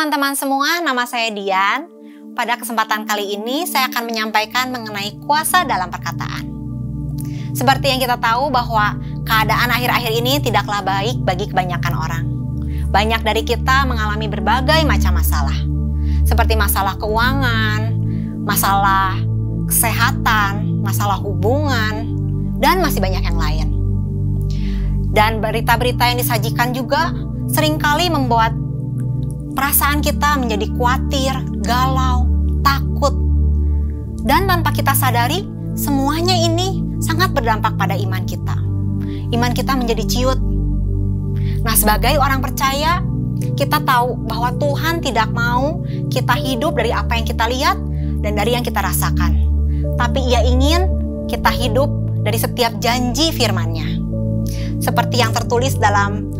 teman-teman semua, nama saya Dian. Pada kesempatan kali ini saya akan menyampaikan mengenai kuasa dalam perkataan. Seperti yang kita tahu bahwa keadaan akhir-akhir ini tidaklah baik bagi kebanyakan orang. Banyak dari kita mengalami berbagai macam masalah. Seperti masalah keuangan, masalah kesehatan, masalah hubungan, dan masih banyak yang lain. Dan berita-berita yang disajikan juga seringkali membuat perasaan kita menjadi khawatir, galau, takut. Dan tanpa kita sadari, semuanya ini sangat berdampak pada iman kita. Iman kita menjadi ciut. Nah, sebagai orang percaya, kita tahu bahwa Tuhan tidak mau kita hidup dari apa yang kita lihat dan dari yang kita rasakan. Tapi Ia ingin kita hidup dari setiap janji firman-Nya. Seperti yang tertulis dalam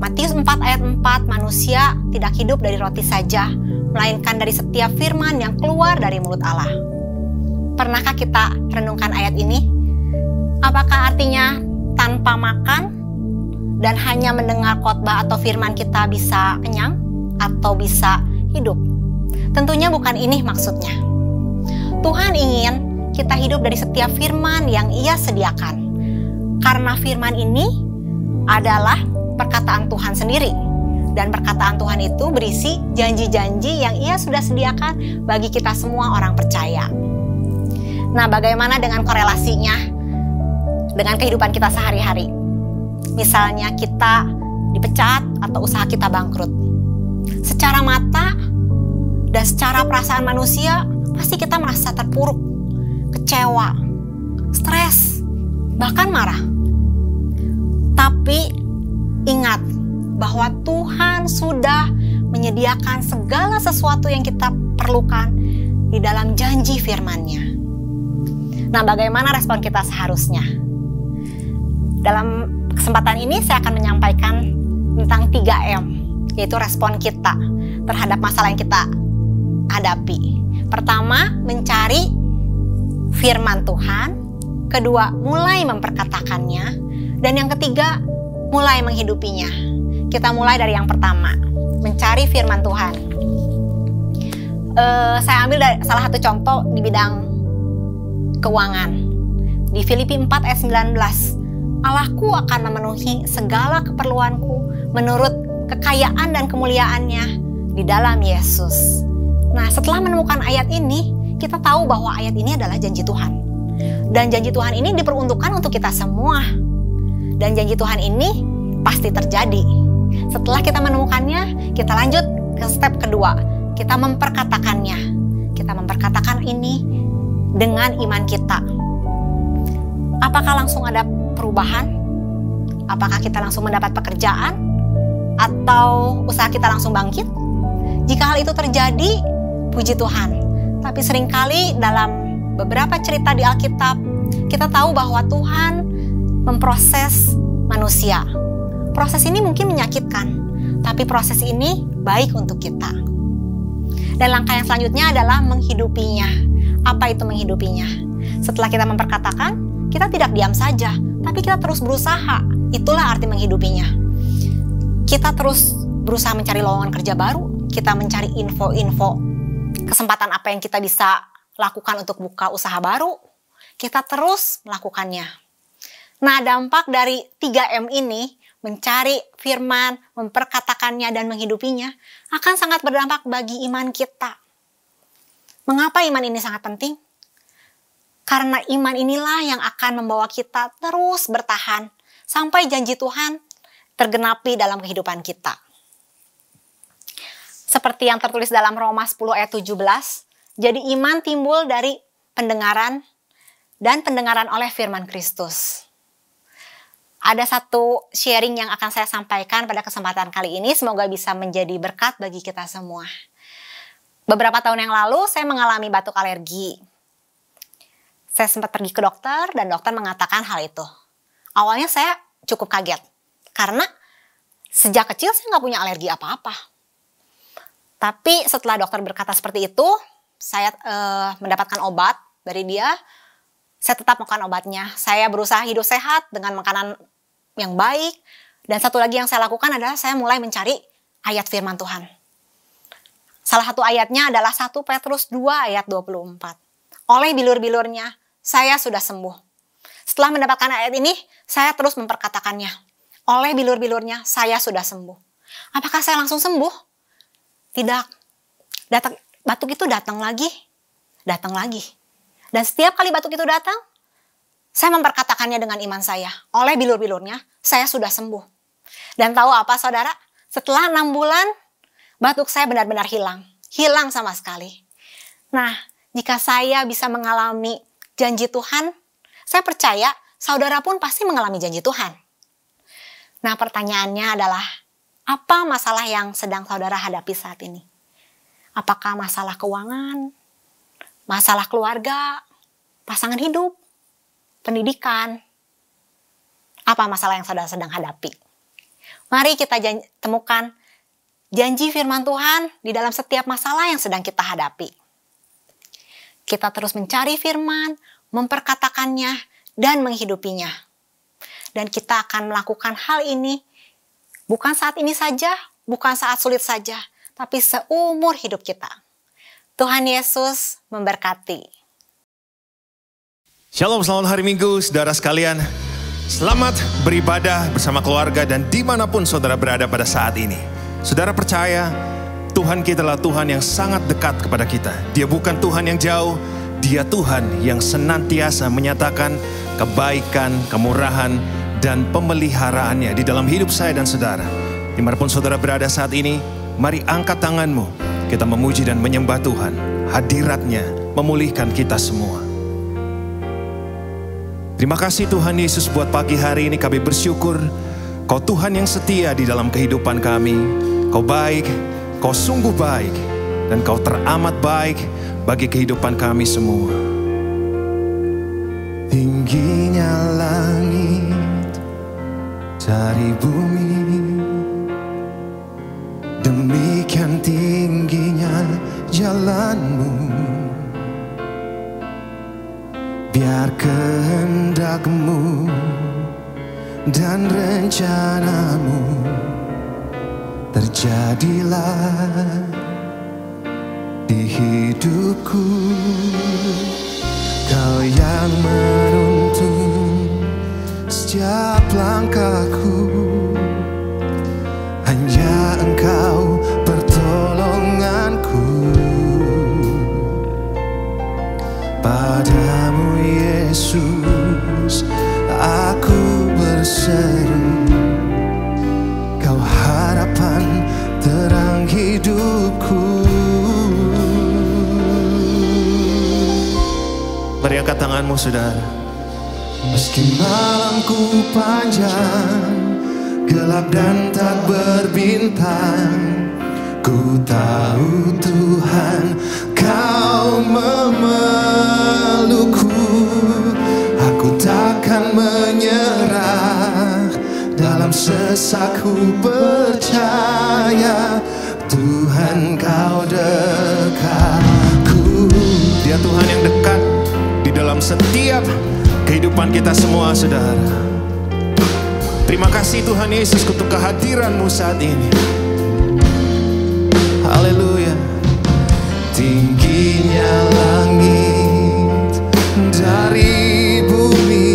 Matius 4 ayat 4, manusia tidak hidup dari roti saja, melainkan dari setiap firman yang keluar dari mulut Allah. Pernahkah kita renungkan ayat ini? Apakah artinya tanpa makan dan hanya mendengar khotbah atau firman kita bisa kenyang atau bisa hidup? Tentunya bukan ini maksudnya. Tuhan ingin kita hidup dari setiap firman yang Ia sediakan. Karena firman ini adalah perkataan Tuhan sendiri. Dan perkataan Tuhan itu berisi janji-janji yang Ia sudah sediakan bagi kita semua orang percaya. Nah, bagaimana dengan korelasinya dengan kehidupan kita sehari-hari? Misalnya kita dipecat atau usaha kita bangkrut. Secara mata dan secara perasaan manusia, pasti kita merasa terpuruk, kecewa, stres, bahkan marah. Tapi ingat bahwa Tuhan sudah menyediakan segala sesuatu yang kita perlukan di dalam janji firman-Nya. Nah, bagaimana respon kita seharusnya? Dalam kesempatan ini saya akan menyampaikan tentang 3M, yaitu respon kita terhadap masalah yang kita hadapi. Pertama, mencari firman Tuhan. Kedua, mulai memperkatakannya. Dan yang ketiga, mulai menghidupinya. Kita mulai dari yang pertama, mencari firman Tuhan. Saya ambil dari salah satu contoh di bidang keuangan. Di Filipi 4 ayat 19, Allahku akan memenuhi segala keperluanku menurut kekayaan dan kemuliaannya di dalam Yesus. Nah, setelah menemukan ayat ini, kita tahu bahwa ayat ini adalah janji Tuhan. Dan janji Tuhan ini diperuntukkan untuk kita semua. Dan janji Tuhan ini pasti terjadi. Setelah kita menemukannya, kita lanjut ke step kedua. Kita memperkatakannya. Kita memperkatakan ini dengan iman kita. Apakah langsung ada perubahan? Apakah kita langsung mendapat pekerjaan? Atau usaha kita langsung bangkit? Jika hal itu terjadi, puji Tuhan. Tapi seringkali dalam beberapa cerita di Alkitab, kita tahu bahwa Tuhan memproses manusia. Proses ini mungkin menyakitkan, tapi proses ini baik untuk kita. Dan langkah yang selanjutnya adalah menghidupinya. Apa itu menghidupinya? Setelah kita memperkatakan, kita tidak diam saja, tapi kita terus berusaha. Itulah arti menghidupinya. Kita terus berusaha mencari lowongan kerja baru, kita mencari info-info, kesempatan apa yang kita bisa lakukan untuk buka usaha baru, kita terus melakukannya. Nah, dampak dari 3M ini, mencari firman, memperkatakannya, dan menghidupinya, akan sangat berdampak bagi iman kita. Mengapa iman ini sangat penting? Karena iman inilah yang akan membawa kita terus bertahan sampai janji Tuhan tergenapi dalam kehidupan kita. Seperti yang tertulis dalam Roma 10 ayat 17, jadi iman timbul dari pendengaran dan pendengaran oleh firman Kristus. Ada satu sharing yang akan saya sampaikan pada kesempatan kali ini, semoga bisa menjadi berkat bagi kita semua. Beberapa tahun yang lalu saya mengalami batuk alergi. Saya sempat pergi ke dokter dan dokter mengatakan hal itu. Awalnya saya cukup kaget, karena sejak kecil saya nggak punya alergi apa-apa. Tapi setelah dokter berkata seperti itu, saya mendapatkan obat dari dia. Saya tetap makan obatnya. Saya berusaha hidup sehat dengan makanan yang baik. Dan satu lagi yang saya lakukan adalah saya mulai mencari ayat firman Tuhan. Salah satu ayatnya adalah 1 Petrus 2 ayat 24. Oleh bilur-bilurnya, saya sudah sembuh. Setelah mendapatkan ayat ini, saya terus memperkatakannya. Oleh bilur-bilurnya, saya sudah sembuh. Apakah saya langsung sembuh? Tidak. Batuk itu datang lagi. Dan setiap kali batuk itu datang, saya memperkatakannya dengan iman saya. Oleh bilur-bilurnya, saya sudah sembuh. Dan tahu apa saudara? Setelah 6 bulan, batuk saya benar-benar hilang. Hilang sama sekali. Nah, jika saya bisa mengalami janji Tuhan, saya percaya saudara pun pasti mengalami janji Tuhan. Nah, pertanyaannya adalah, apa masalah yang sedang saudara hadapi saat ini? Apakah masalah keuangan, masalah keluarga, pasangan hidup, pendidikan? Apa masalah yang saudara sedang hadapi? Mari kita temukan janji firman Tuhan di dalam setiap masalah yang sedang kita hadapi. Kita terus mencari firman, memperkatakannya, dan menghidupinya. Dan kita akan melakukan hal ini bukan saat ini saja, bukan saat sulit saja, tapi seumur hidup kita. Tuhan Yesus memberkati. Shalom, selamat hari Minggu, saudara sekalian. Selamat beribadah bersama keluarga dan dimanapun saudara berada pada saat ini. Saudara percaya, Tuhan kita adalah Tuhan yang sangat dekat kepada kita. Dia bukan Tuhan yang jauh, Dia Tuhan yang senantiasa menyatakan kebaikan, kemurahan, dan pemeliharaannya di dalam hidup saya dan saudara. Dimanapun saudara berada saat ini, mari angkat tanganmu. Kita memuji dan menyembah Tuhan. Hadiratnya memulihkan kita semua. Terima kasih Tuhan Yesus buat pagi hari ini kami bersyukur. Kau Tuhan yang setia di dalam kehidupan kami. Kau baik, Kau sungguh baik, dan Kau teramat baik bagi kehidupan kami semua. Tingginya langit dari bumi, demikian tingginya jalan-Mu. Biar kehendak-Mu dan rencana-Mu terjadilah di hidupku. Kau yang menuntun setiap langkahku, hanya Engkau pertolonganku. Padamu Yesus aku berseru, Kau harapan terang hidupku. Mari angkat tanganmu saudara. Meski malamku panjang, gelap dan tak berbintang, ku tahu Tuhan Kau memelukku. Aku takkan menyerah, dalam sesakku percaya Tuhan Kau dekatku. Dia Tuhan yang dekat di dalam setiap kehidupan kita semua saudara. Terima kasih Tuhan Yesus untuk kehadiran-Mu saat ini. Haleluya. Tingginya langit dari bumi,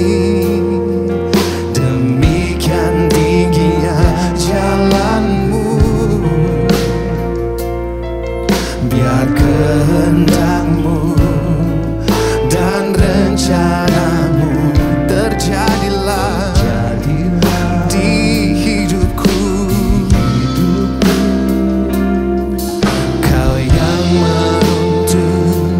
demikian tingginya jalan-Mu. Biar kehendak-Mu dan rencana-Mu terjadilah di hidupku. Kau yang menuntun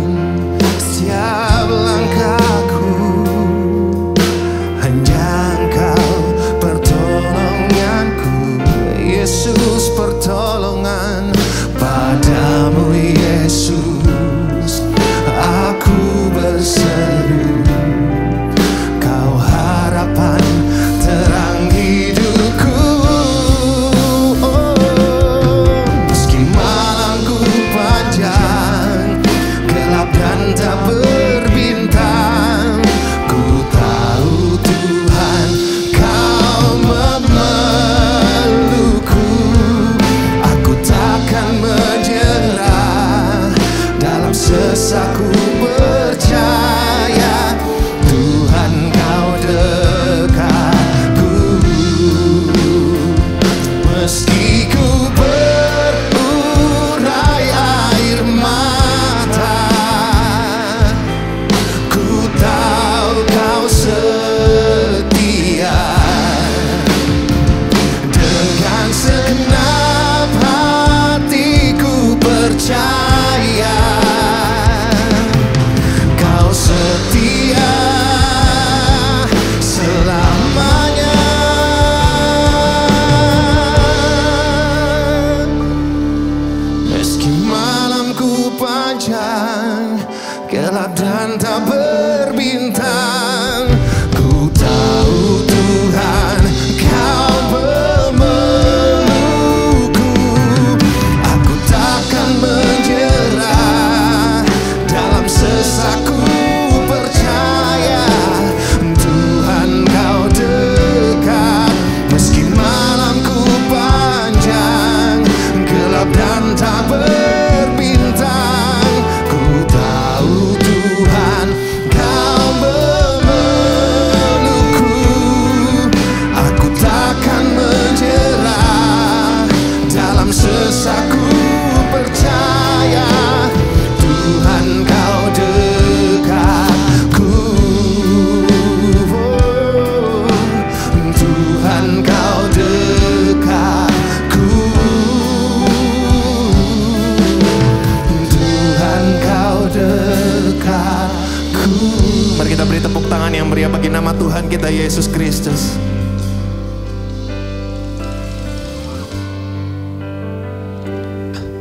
tepuk tangan yang meriah bagi nama Tuhan kita Yesus Kristus.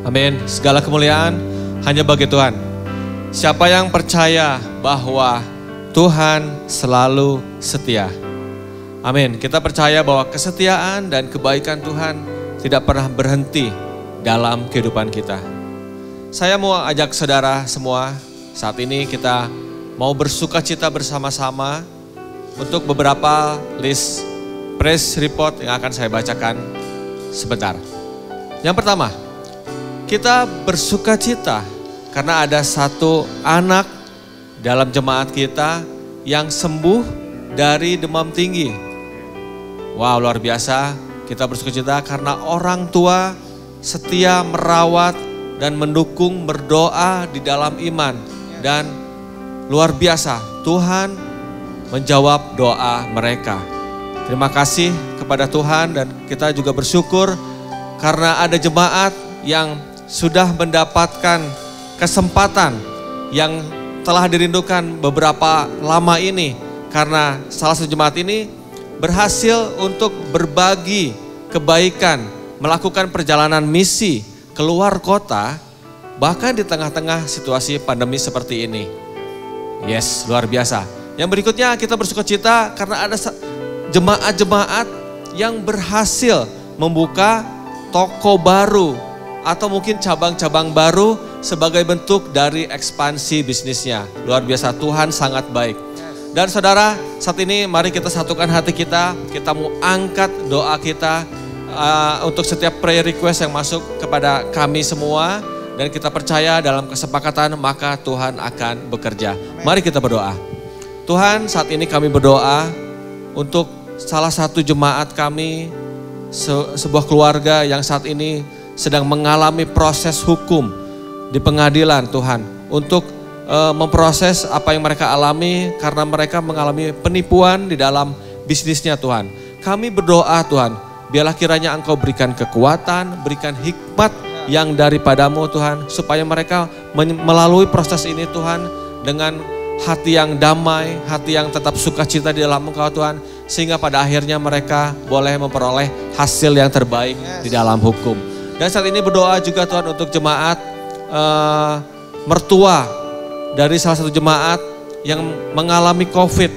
Amin. Segala kemuliaan hanya bagi Tuhan. Siapa yang percaya bahwa Tuhan selalu setia. Amin. Kita percaya bahwa kesetiaan dan kebaikan Tuhan tidak pernah berhenti dalam kehidupan kita. Saya mau ajak saudara semua, saat ini kita mau bersuka cita bersama-sama untuk beberapa list praise report yang akan saya bacakan sebentar. Yang pertama, kita bersuka cita karena ada satu anak dalam jemaat kita yang sembuh dari demam tinggi. Wow, luar biasa. Kita bersuka cita karena orang tua setia merawat dan mendukung, berdoa di dalam iman. Dan luar biasa, Tuhan menjawab doa mereka. Terima kasih kepada Tuhan dan kita juga bersyukur karena ada jemaat yang sudah mendapatkan kesempatan yang telah dirindukan beberapa lama ini. Karena salah satu jemaat ini berhasil untuk berbagi kebaikan, melakukan perjalanan misi keluar kota, bahkan di tengah-tengah situasi pandemi seperti ini. Yes, luar biasa. Yang berikutnya kita bersuka cita karena ada jemaat-jemaat yang berhasil membuka toko baru atau mungkin cabang-cabang baru sebagai bentuk dari ekspansi bisnisnya. Luar biasa, Tuhan sangat baik. Dan saudara, saat ini mari kita satukan hati kita mau angkat doa kita untuk setiap prayer request yang masuk kepada kami semua. Dan kita percaya dalam kesepakatan maka Tuhan akan bekerja. Mari kita berdoa. Tuhan, saat ini kami berdoa untuk salah satu jemaat kami, sebuah keluarga yang saat ini sedang mengalami proses hukum di pengadilan Tuhan. Untuk memproses apa yang mereka alami karena mereka mengalami penipuan di dalam bisnisnya Tuhan. Kami berdoa Tuhan, biarlah kiranya Engkau berikan kekuatan, berikan hikmat yang daripadamu Tuhan. Supaya mereka melalui proses ini Tuhan dengan hati yang damai, hati yang tetap sukacita di dalam Engkau Tuhan. Sehingga pada akhirnya mereka boleh memperoleh hasil yang terbaik di dalam hukum. Dan saat ini berdoa juga Tuhan untuk jemaat mertua dari salah satu jemaat yang mengalami COVID.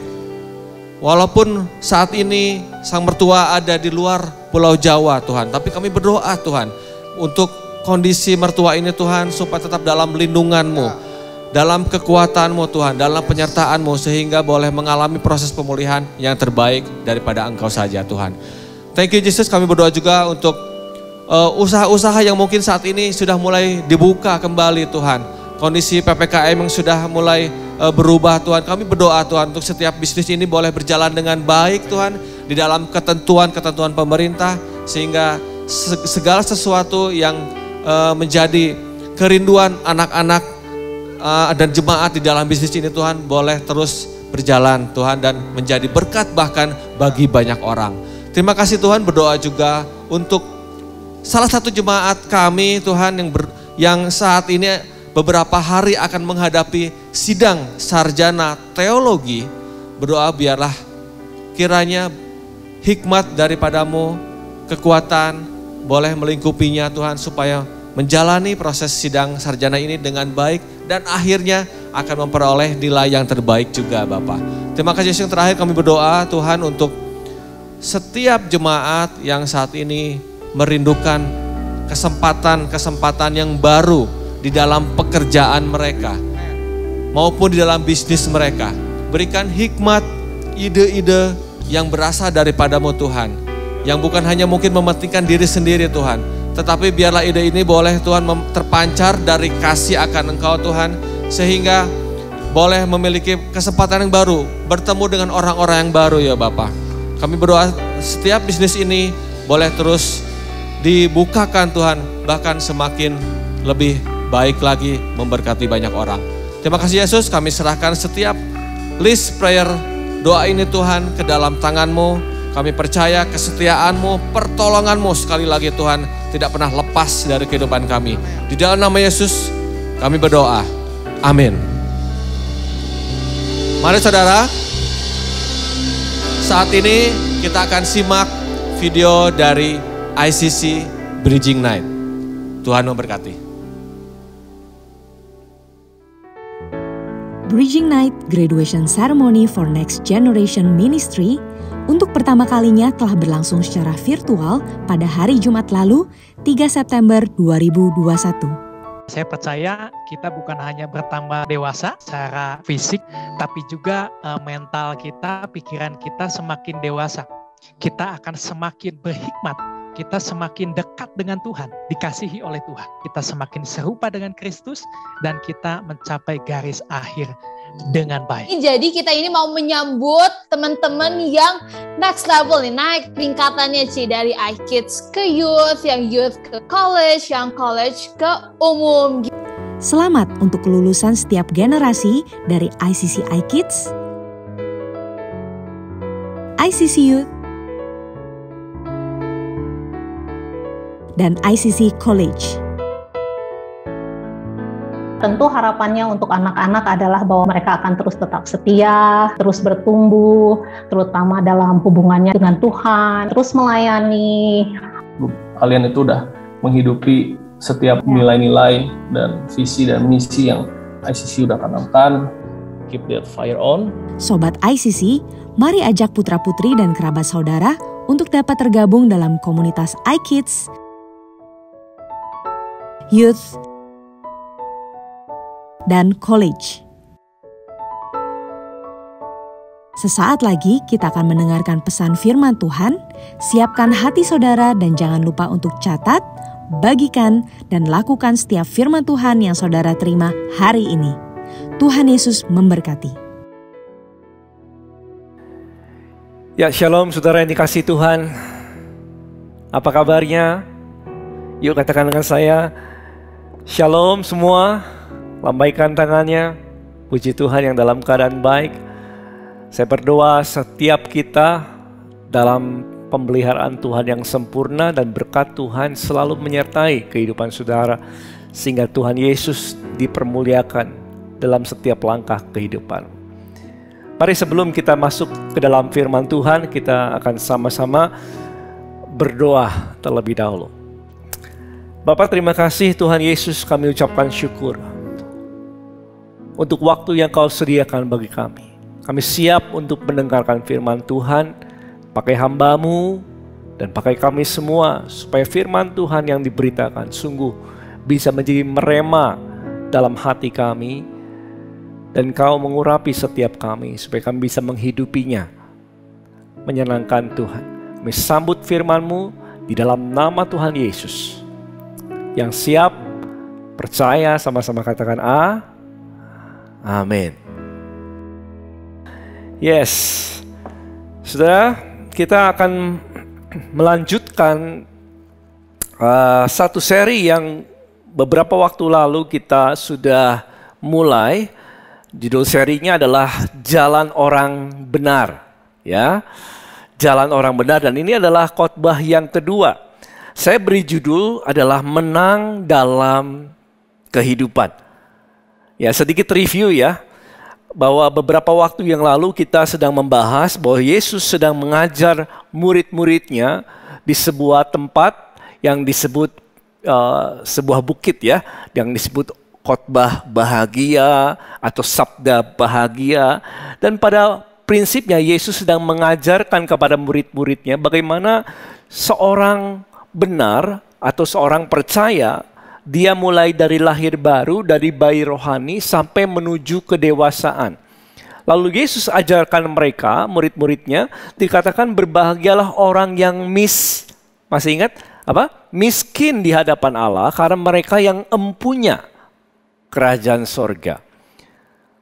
Walaupun saat ini sang mertua ada di luar Pulau Jawa Tuhan. Tapi kami berdoa Tuhan untuk kondisi mertua ini Tuhan supaya tetap dalam lindungan-Mu. Dalam kekuatan-Mu Tuhan, dalam penyertaan-Mu sehingga boleh mengalami proses pemulihan yang terbaik daripada Engkau saja Tuhan. Thank you Jesus, kami berdoa juga untuk usaha-usaha yang mungkin saat ini sudah mulai dibuka kembali Tuhan. Kondisi PPKM yang sudah mulai berubah Tuhan. Kami berdoa Tuhan untuk setiap bisnis ini boleh berjalan dengan baik Tuhan. Di dalam ketentuan-ketentuan pemerintah. Sehingga segala sesuatu yang menjadi kerinduan anak-anak dan jemaat di dalam bisnis ini Tuhan boleh terus berjalan Tuhan. Dan menjadi berkat bahkan bagi banyak orang. Terima kasih Tuhan, berdoa juga untuk salah satu jemaat kami Tuhan yang saat ini beberapa hari akan menghadapi sidang sarjana teologi. Berdoa biarlah kiranya hikmat daripadamu, kekuatan boleh melingkupinya Tuhan supaya menjalani proses sidang sarjana ini dengan baik dan akhirnya akan memperoleh nilai yang terbaik juga Bapak. Terima kasih Yesus. Yang terakhir kami berdoa Tuhan untuk setiap jemaat yang saat ini merindukan kesempatan-kesempatan yang baru di dalam pekerjaan mereka maupun di dalam bisnis mereka. Berikan hikmat, ide-ide yang berasal daripadamu Tuhan. Yang bukan hanya mungkin mementingkan diri sendiri Tuhan. Tetapi biarlah ide ini boleh Tuhan terpancar dari kasih akan Engkau Tuhan. Sehingga boleh memiliki kesempatan yang baru. Bertemu dengan orang-orang yang baru ya Bapak. Kami berdoa setiap bisnis ini boleh terus dibukakan Tuhan. Bahkan semakin lebih baik lagi memberkati banyak orang. Terima kasih Yesus, kami serahkan setiap list prayer doa ini Tuhan ke dalam tangan-Mu. Kami percaya kesetiaan-Mu, pertolongan-Mu sekali lagi Tuhan tidak pernah lepas dari kehidupan kami. Di dalam nama Yesus kami berdoa. Amin. Mari saudara, saat ini kita akan simak video dari ICC Bridging Night. Tuhan memberkati. Bridging Night Graduation Ceremony for Next Generation Ministry untuk pertama kalinya telah berlangsung secara virtual pada hari Jumat lalu, 3 September 2021. Saya percaya kita bukan hanya bertambah dewasa secara fisik, tapi juga mental kita, pikiran kita semakin dewasa. Kita akan semakin berhikmat, kita semakin dekat dengan Tuhan, dikasihi oleh Tuhan. Kita semakin serupa dengan Kristus dan kita mencapai garis akhir dengan baik. Jadi kita ini mau menyambut teman-teman yang next level nih, naik tingkatannya dari iKids ke youth, yang youth ke college, yang college ke umum. Selamat untuk kelulusan setiap generasi dari ICC iKids, ICC Youth, dan ICC College. Tentu harapannya untuk anak-anak adalah bahwa mereka akan terus tetap setia, terus bertumbuh, terutama dalam hubungannya dengan Tuhan, terus melayani. Kalian itu udah menghidupi setiap nilai-nilai dan visi dan misi yang ICC udah tanamkan. Keep that fire on. Sobat ICC, mari ajak putra-putri dan kerabat saudara untuk dapat tergabung dalam komunitas iKids, Youth, dan College. Sesaat lagi kita akan mendengarkan pesan firman Tuhan. Siapkan hati saudara dan jangan lupa untuk catat, bagikan, dan lakukan setiap firman Tuhan yang saudara terima hari ini. Tuhan Yesus memberkati. Ya, shalom saudara yang dikasihi Tuhan. Apa kabarnya? Yuk katakan dengan saya, shalom semua. Lambaikan tangannya, puji Tuhan yang dalam keadaan baik. Saya berdoa setiap kita dalam pemeliharaan Tuhan yang sempurna dan berkat Tuhan selalu menyertai kehidupan saudara. Sehingga Tuhan Yesus dipermuliakan dalam setiap langkah kehidupan. Mari sebelum kita masuk ke dalam firman Tuhan, kita akan sama-sama berdoa terlebih dahulu. Bapa, terima kasih Tuhan Yesus, kami ucapkan syukur untuk waktu yang Kau sediakan bagi kami. Kami siap untuk mendengarkan firman Tuhan, pakai hamba-Mu dan pakai kami semua, supaya firman Tuhan yang diberitakan sungguh bisa menjadi merema dalam hati kami, dan Kau mengurapi setiap kami, supaya kami bisa menghidupinya, menyenangkan Tuhan. Kami sambut firman-Mu di dalam nama Tuhan Yesus. Yang siap, percaya, sama-sama katakan amin. Yes, saudara, kita akan melanjutkan satu seri yang beberapa waktu lalu kita sudah mulai. Judul serinya adalah Jalan Orang Benar, ya. Jalan Orang Benar, dan ini adalah khotbah yang kedua. Saya beri judul adalah Menang Dalam Kehidupan. Ya, sedikit review ya, bahwa beberapa waktu yang lalu kita sedang membahas bahwa Yesus sedang mengajar murid-muridnya di sebuah tempat yang disebut sebuah bukit ya, yang disebut khotbah bahagia atau sabda bahagia. Dan pada prinsipnya Yesus sedang mengajarkan kepada murid-muridnya bagaimana seorang benar atau seorang percaya, dia mulai dari lahir baru, dari bayi rohani sampai menuju kedewasaan. Lalu Yesus ajarkan mereka, murid-muridnya, dikatakan berbahagialah orang yang masih ingat apa? Miskin di hadapan Allah, karena mereka yang empunya kerajaan sorga.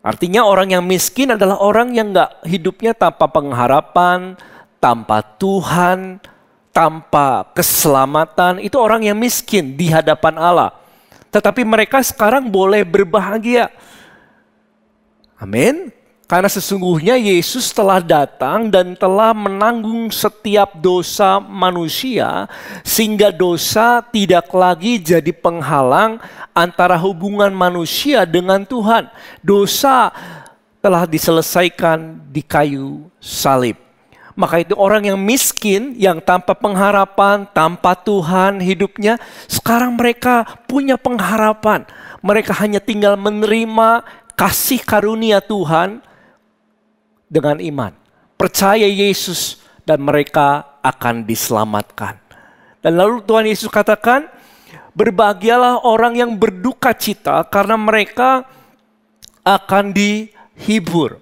Artinya orang yang miskin adalah orang yang hidupnya tanpa pengharapan, tanpa Tuhan, tanpa keselamatan. Itu orang yang miskin di hadapan Allah. Tetapi mereka sekarang boleh berbahagia. Amin. Karena sesungguhnya Yesus telah datang dan telah menanggung setiap dosa manusia, sehingga dosa tidak lagi jadi penghalang antara hubungan manusia dengan Tuhan. Dosa telah diselesaikan di kayu salib. Maka itu orang yang miskin, yang tanpa pengharapan, tanpa Tuhan hidupnya, sekarang mereka punya pengharapan. Mereka hanya tinggal menerima kasih karunia Tuhan dengan iman. Percaya Yesus dan mereka akan diselamatkan. Dan lalu Tuhan Yesus katakan, berbahagialah orang yang berduka cita karena mereka akan dihibur.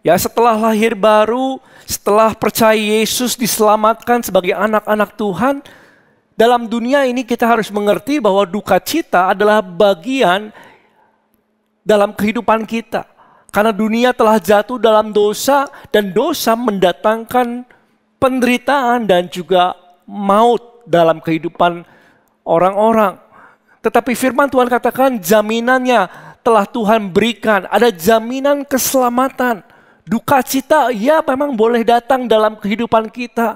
Ya, setelah lahir baru, setelah percaya Yesus diselamatkan sebagai anak-anak Tuhan, dalam dunia ini kita harus mengerti bahwa duka cita adalah bagian dalam kehidupan kita. Karena dunia telah jatuh dalam dosa dan dosa mendatangkan penderitaan dan juga maut dalam kehidupan orang-orang. Tetapi firman Tuhan katakan jaminannya telah Tuhan berikan. Ada jaminan keselamatan. Duka cita ya memang boleh datang dalam kehidupan kita.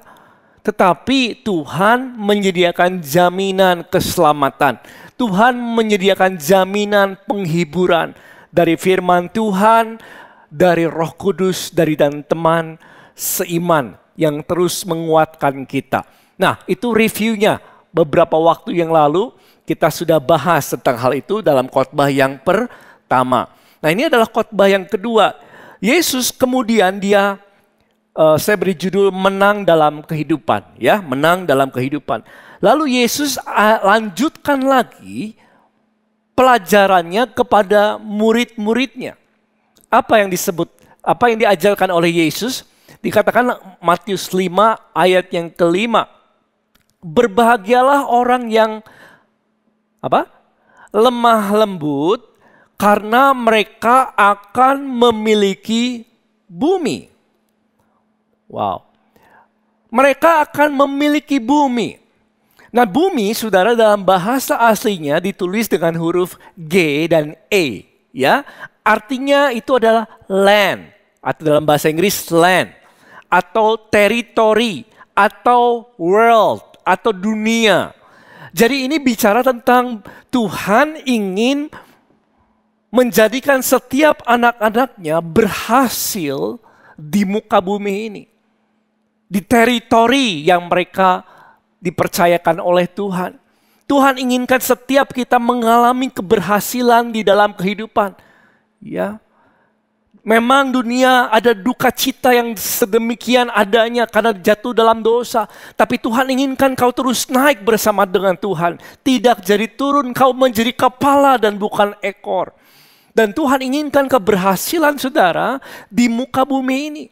Tetapi Tuhan menyediakan jaminan keselamatan. Tuhan menyediakan jaminan penghiburan. Dari firman Tuhan, dari Roh Kudus, dari dan teman seiman yang terus menguatkan kita. Nah, itu reviewnya. Beberapa waktu yang lalu kita sudah bahas tentang hal itu dalam khotbah yang pertama. Nah, ini adalah khotbah yang kedua. Yesus kemudian saya beri judul menang dalam kehidupan, ya, menang dalam kehidupan. Lalu Yesus lanjutkan lagi pelajarannya kepada murid-muridnya. Apa yang diajarkan oleh Yesus? Dikatakan Matius 5 ayat yang kelima. Berbahagialah orang yang lemah lembut karena mereka akan memiliki bumi. Wow. Mereka akan memiliki bumi. Nah, bumi, saudara, dalam bahasa aslinya ditulis dengan huruf G dan E, ya. Artinya itu adalah land, atau dalam bahasa Inggris land, atau territory, atau world, atau dunia. Jadi ini bicara tentang Tuhan ingin menjadikan setiap anak-anaknya berhasil di muka bumi ini. Di teritori yang mereka dipercayakan oleh Tuhan. Tuhan inginkan setiap kita mengalami keberhasilan di dalam kehidupan. Ya. Memang dunia ada duka cita yang sedemikian adanya karena jatuh dalam dosa. Tapi Tuhan inginkan kau terus naik bersama dengan Tuhan. Tidak jadi turun, kau menjadi kepala dan bukan ekor. Dan Tuhan inginkan keberhasilan saudara di muka bumi ini.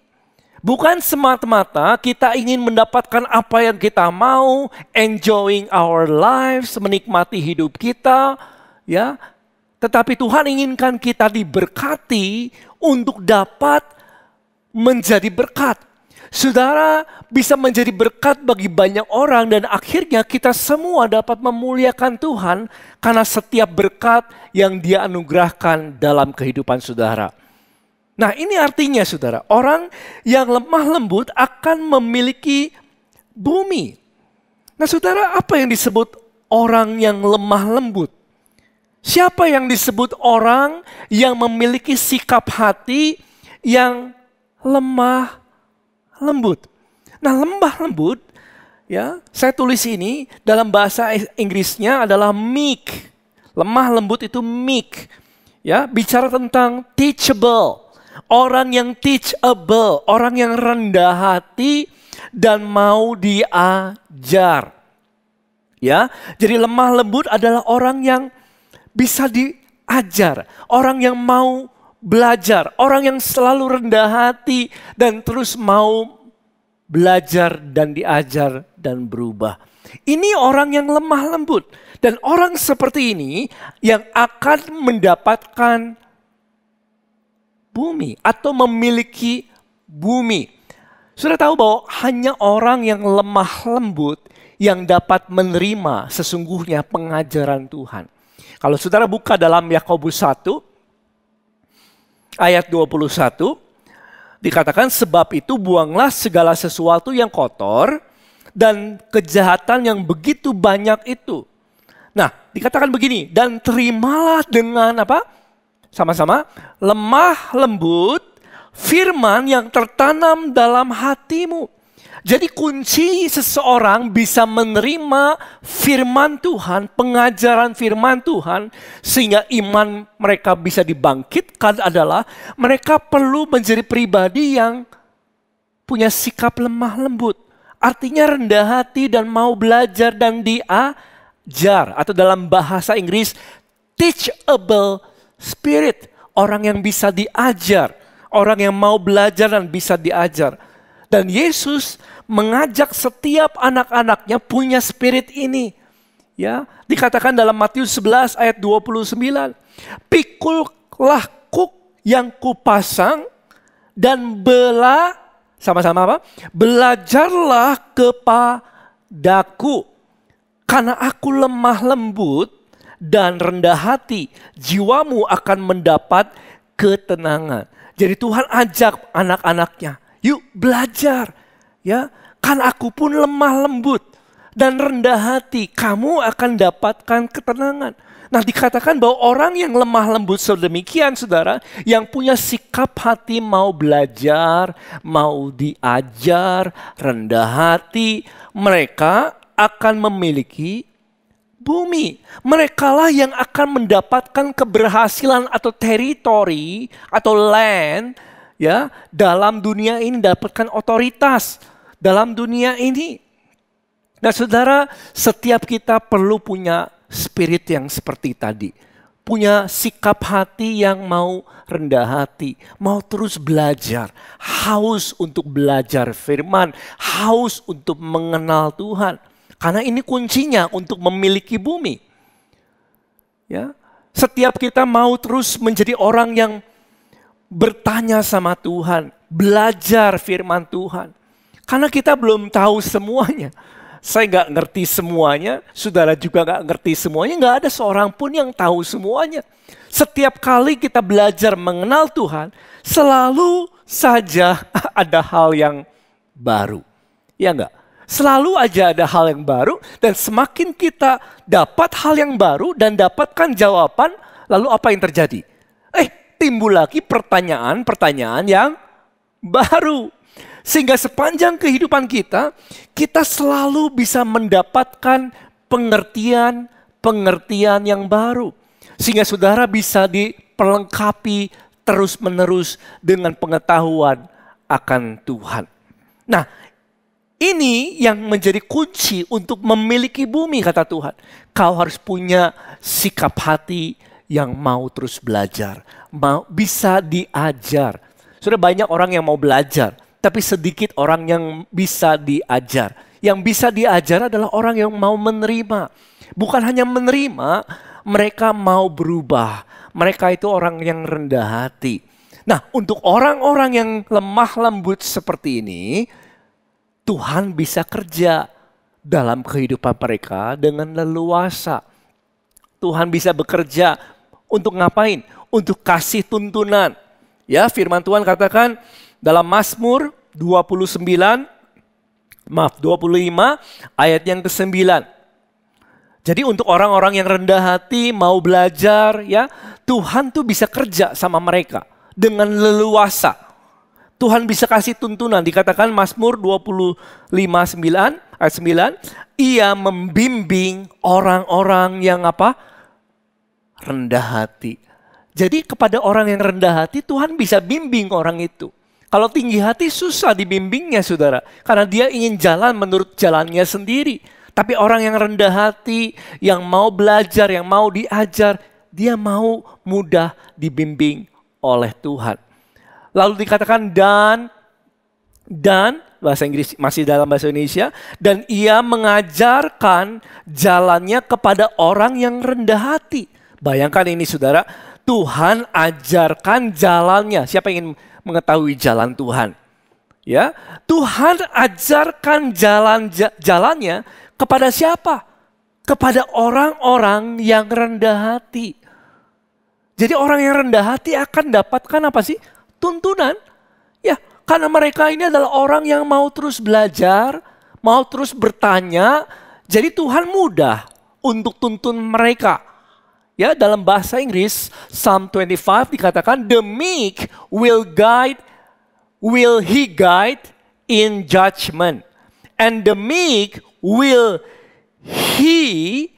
Bukan semata-mata kita ingin mendapatkan apa yang kita mau, enjoying our lives, menikmati hidup kita, ya. Tetapi Tuhan inginkan kita diberkati untuk dapat menjadi berkat. Saudara bisa menjadi berkat bagi banyak orang dan akhirnya kita semua dapat memuliakan Tuhan karena setiap berkat yang Dia anugerahkan dalam kehidupan saudara. Nah, ini artinya saudara, orang yang lemah lembut akan memiliki bumi. Nah saudara, apa yang disebut orang yang lemah lembut? Siapa yang disebut orang yang memiliki sikap hati yang lemah lembut? Nah, lemah lembut, ya, saya tulis ini dalam bahasa Inggrisnya adalah meek. Lemah lembut itu meek. Ya, bicara tentang teachable. Orang yang teachable, orang yang rendah hati dan mau diajar. Ya, jadi lemah lembut adalah orang yang bisa diajar, orang yang mau belajar, orang yang selalu rendah hati dan terus mau belajar dan diajar dan berubah. Ini orang yang lemah lembut dan orang seperti ini yang akan mendapatkan bumi atau memiliki bumi. Sudah tahu bahwa hanya orang yang lemah lembut yang dapat menerima sesungguhnya pengajaran Tuhan. Kalau saudara buka dalam Yakobus 1 ayat 21 dikatakan sebab itu buanglah segala sesuatu yang kotor dan kejahatan yang begitu banyak itu. Nah, dikatakan begini, dan terimalah dengan apa? Sama-sama lemah lembut firman yang tertanam dalam hatimu. Jadi kunci seseorang bisa menerima firman Tuhan, pengajaran firman Tuhan, sehingga iman mereka bisa dibangkitkan adalah mereka perlu menjadi pribadi yang punya sikap lemah lembut. Artinya rendah hati dan mau belajar dan diajar. Atau dalam bahasa Inggris, teachable spirit. Orang yang bisa diajar. Orang yang mau belajar dan bisa diajar. Dan Yesus mengajak setiap anak-anaknya punya spirit ini. Ya, dikatakan dalam Matius 11 ayat 29. Pikullah kuk yang kupasang dan sama-sama apa? Belajarlah kepadaku. Karena aku lemah lembut dan rendah hati, jiwamu akan mendapat ketenangan. Jadi Tuhan ajak anak-anaknya, yuk belajar. Ya, kan aku pun lemah lembut dan rendah hati, kamu akan dapatkan ketenangan. Nah, dikatakan bahwa orang yang lemah lembut sedemikian, saudara, yang punya sikap hati mau belajar, mau diajar, rendah hati, mereka akan memiliki bumi. Merekalah yang akan mendapatkan keberhasilan atau teritori atau land, ya, dalam dunia ini, dapatkan otoritas dalam dunia ini. Nah, saudara, setiap kita perlu punya spirit yang seperti tadi. Punya sikap hati yang mau rendah hati, mau terus belajar, haus untuk belajar firman, haus untuk mengenal Tuhan. Karena ini kuncinya untuk memiliki bumi. Ya, setiap kita mau terus menjadi orang yang bertanya sama Tuhan, belajar firman Tuhan. Karena kita belum tahu semuanya. Saya nggak ngerti semuanya, saudara juga nggak ngerti semuanya, nggak ada seorang pun yang tahu semuanya. Setiap kali kita belajar mengenal Tuhan, selalu saja ada hal yang baru. Ya nggak? Selalu aja ada hal yang baru, dan semakin kita dapat hal yang baru dan dapatkan jawaban, lalu apa yang terjadi? Timbul lagi pertanyaan-pertanyaan yang baru. Sehingga sepanjang kehidupan kita, kita selalu bisa mendapatkan pengertian yang baru. Sehingga saudara bisa diperlengkapi terus-menerus dengan pengetahuan akan Tuhan. Nah, ini yang menjadi kunci untuk memiliki bumi, kata Tuhan. Kau harus punya sikap hati yang mau terus belajar, mau bisa diajar. Sudah banyak orang yang mau belajar, tapi sedikit orang yang bisa diajar. Yang bisa diajar adalah orang yang mau menerima. Bukan hanya menerima, mereka mau berubah. Mereka itu orang yang rendah hati. Nah, untuk orang-orang yang lemah lembut seperti ini, Tuhan bisa kerja dalam kehidupan mereka dengan leluasa. Tuhan bisa bekerja untuk ngapain? Untuk kasih tuntunan. Ya, firman Tuhan katakan dalam Mazmur 25 ayat yang ke-9. Jadi untuk orang-orang yang rendah hati mau belajar, ya, Tuhan tuh bisa kerja sama mereka dengan leluasa. Tuhan bisa kasih tuntunan, dikatakan Mazmur 25 ayat 9, ia membimbing orang-orang yang apa? Rendah hati. Jadi kepada orang yang rendah hati Tuhan bisa bimbing orang itu. Kalau tinggi hati susah dibimbingnya, saudara. Karena dia ingin jalan menurut jalannya sendiri. Tapi orang yang rendah hati, yang mau belajar, yang mau diajar, dia mau mudah dibimbing oleh Tuhan. Lalu dikatakan dan bahasa Inggris masih dalam bahasa Indonesia, dan ia mengajarkan jalannya kepada orang yang rendah hati. Bayangkan ini, saudara, Tuhan ajarkan jalannya. Siapa yang ingin mengetahui jalan Tuhan? Ya, Tuhan ajarkan jalannya kepada siapa? Kepada orang-orang yang rendah hati. Jadi orang yang rendah hati akan dapatkan apa sih? Tuntunan. Ya, karena mereka ini adalah orang yang mau terus belajar, mau terus bertanya. Jadi Tuhan mudah untuk tuntun mereka. Ya, dalam bahasa Inggris, Psalm 25 dikatakan, the meek will guide will he guide in judgment, and the meek will he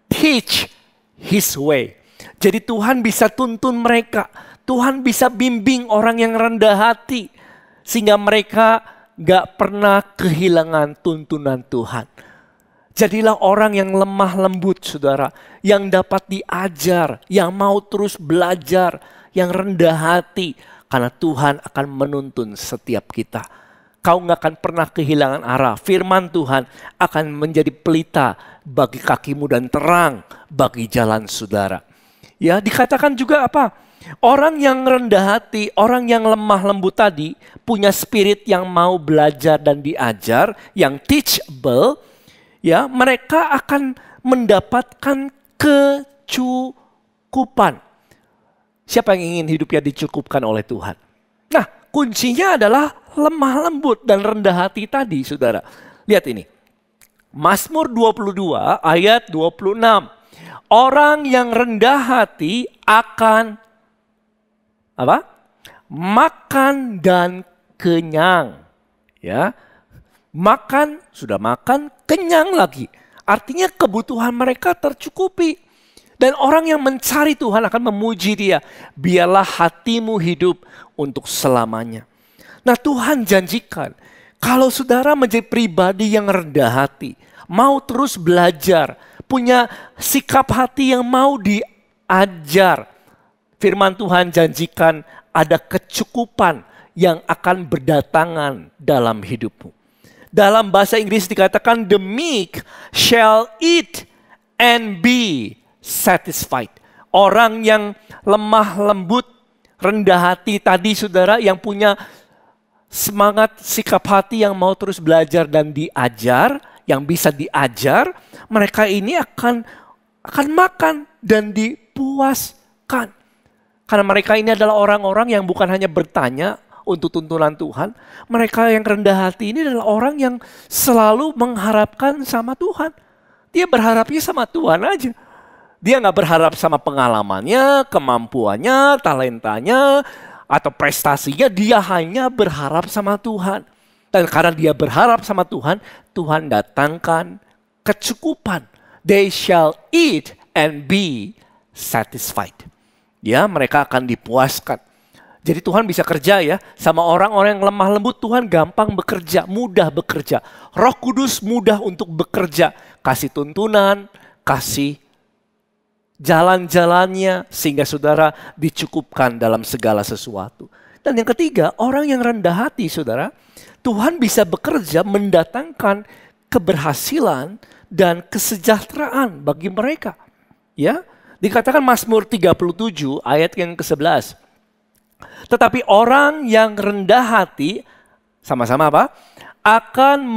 teach his way. Jadi Tuhan bisa tuntun mereka, Tuhan bisa bimbing orang yang rendah hati, sehingga mereka gak pernah kehilangan tuntunan Tuhan. Jadilah orang yang lemah lembut, saudara, yang dapat diajar, yang mau terus belajar, yang rendah hati, karena Tuhan akan menuntun setiap kita. Kau gak akan pernah kehilangan arah. Firman Tuhan akan menjadi pelita bagi kakimu dan terang bagi jalan saudara. Ya, dikatakan juga apa? Orang yang rendah hati, orang yang lemah lembut tadi, punya spirit yang mau belajar dan diajar, yang teachable, ya, mereka akan mendapatkan kecukupan. Siapa yang ingin hidupnya dicukupkan oleh Tuhan? Nah, kuncinya adalah lemah lembut dan rendah hati tadi, saudara. Lihat ini. Mazmur 22 ayat 26. Orang yang rendah hati akan apa? Makan dan kenyang. Ya. Makan, sudah makan, kenyang lagi. Artinya kebutuhan mereka tercukupi. Dan orang yang mencari Tuhan akan memuji Dia. Biarlah hatimu hidup untuk selamanya. Nah, Tuhan janjikan, kalau saudara menjadi pribadi yang rendah hati, mau terus belajar, punya sikap hati yang mau diajar, firman Tuhan janjikan ada kecukupan yang akan berdatangan dalam hidupmu. Dalam bahasa Inggris dikatakan, the meek shall eat and be satisfied. Orang yang lemah lembut, rendah hati tadi, saudara, yang punya semangat sikap hati yang mau terus belajar dan diajar, yang bisa diajar, mereka ini akan makan dan dipuaskan. Karena mereka ini adalah orang-orang yang bukan hanya bertanya untuk tuntunan Tuhan, mereka yang rendah hati ini adalah orang yang selalu mengharapkan sama Tuhan. Dia berharapnya sama Tuhan aja. Dia gak berharap sama pengalamannya, kemampuannya, talentanya, atau prestasinya. Dia hanya berharap sama Tuhan. Dan karena dia berharap sama Tuhan, Tuhan datangkan kecukupan. They shall eat and be satisfied. Ya, mereka akan dipuaskan. Jadi Tuhan bisa kerja ya. Sama orang-orang yang lemah lembut, Tuhan gampang bekerja, mudah bekerja. Roh Kudus mudah untuk bekerja. Kasih tuntunan, kasih jalan-jalannya, sehingga saudara dicukupkan dalam segala sesuatu. Dan yang ketiga, orang yang rendah hati, saudara, Tuhan bisa bekerja mendatangkan keberhasilan dan kesejahteraan bagi mereka. Ya, dikatakan Mazmur 37 ayat yang ke-11. Tetapi orang yang rendah hati, sama-sama apa? Akan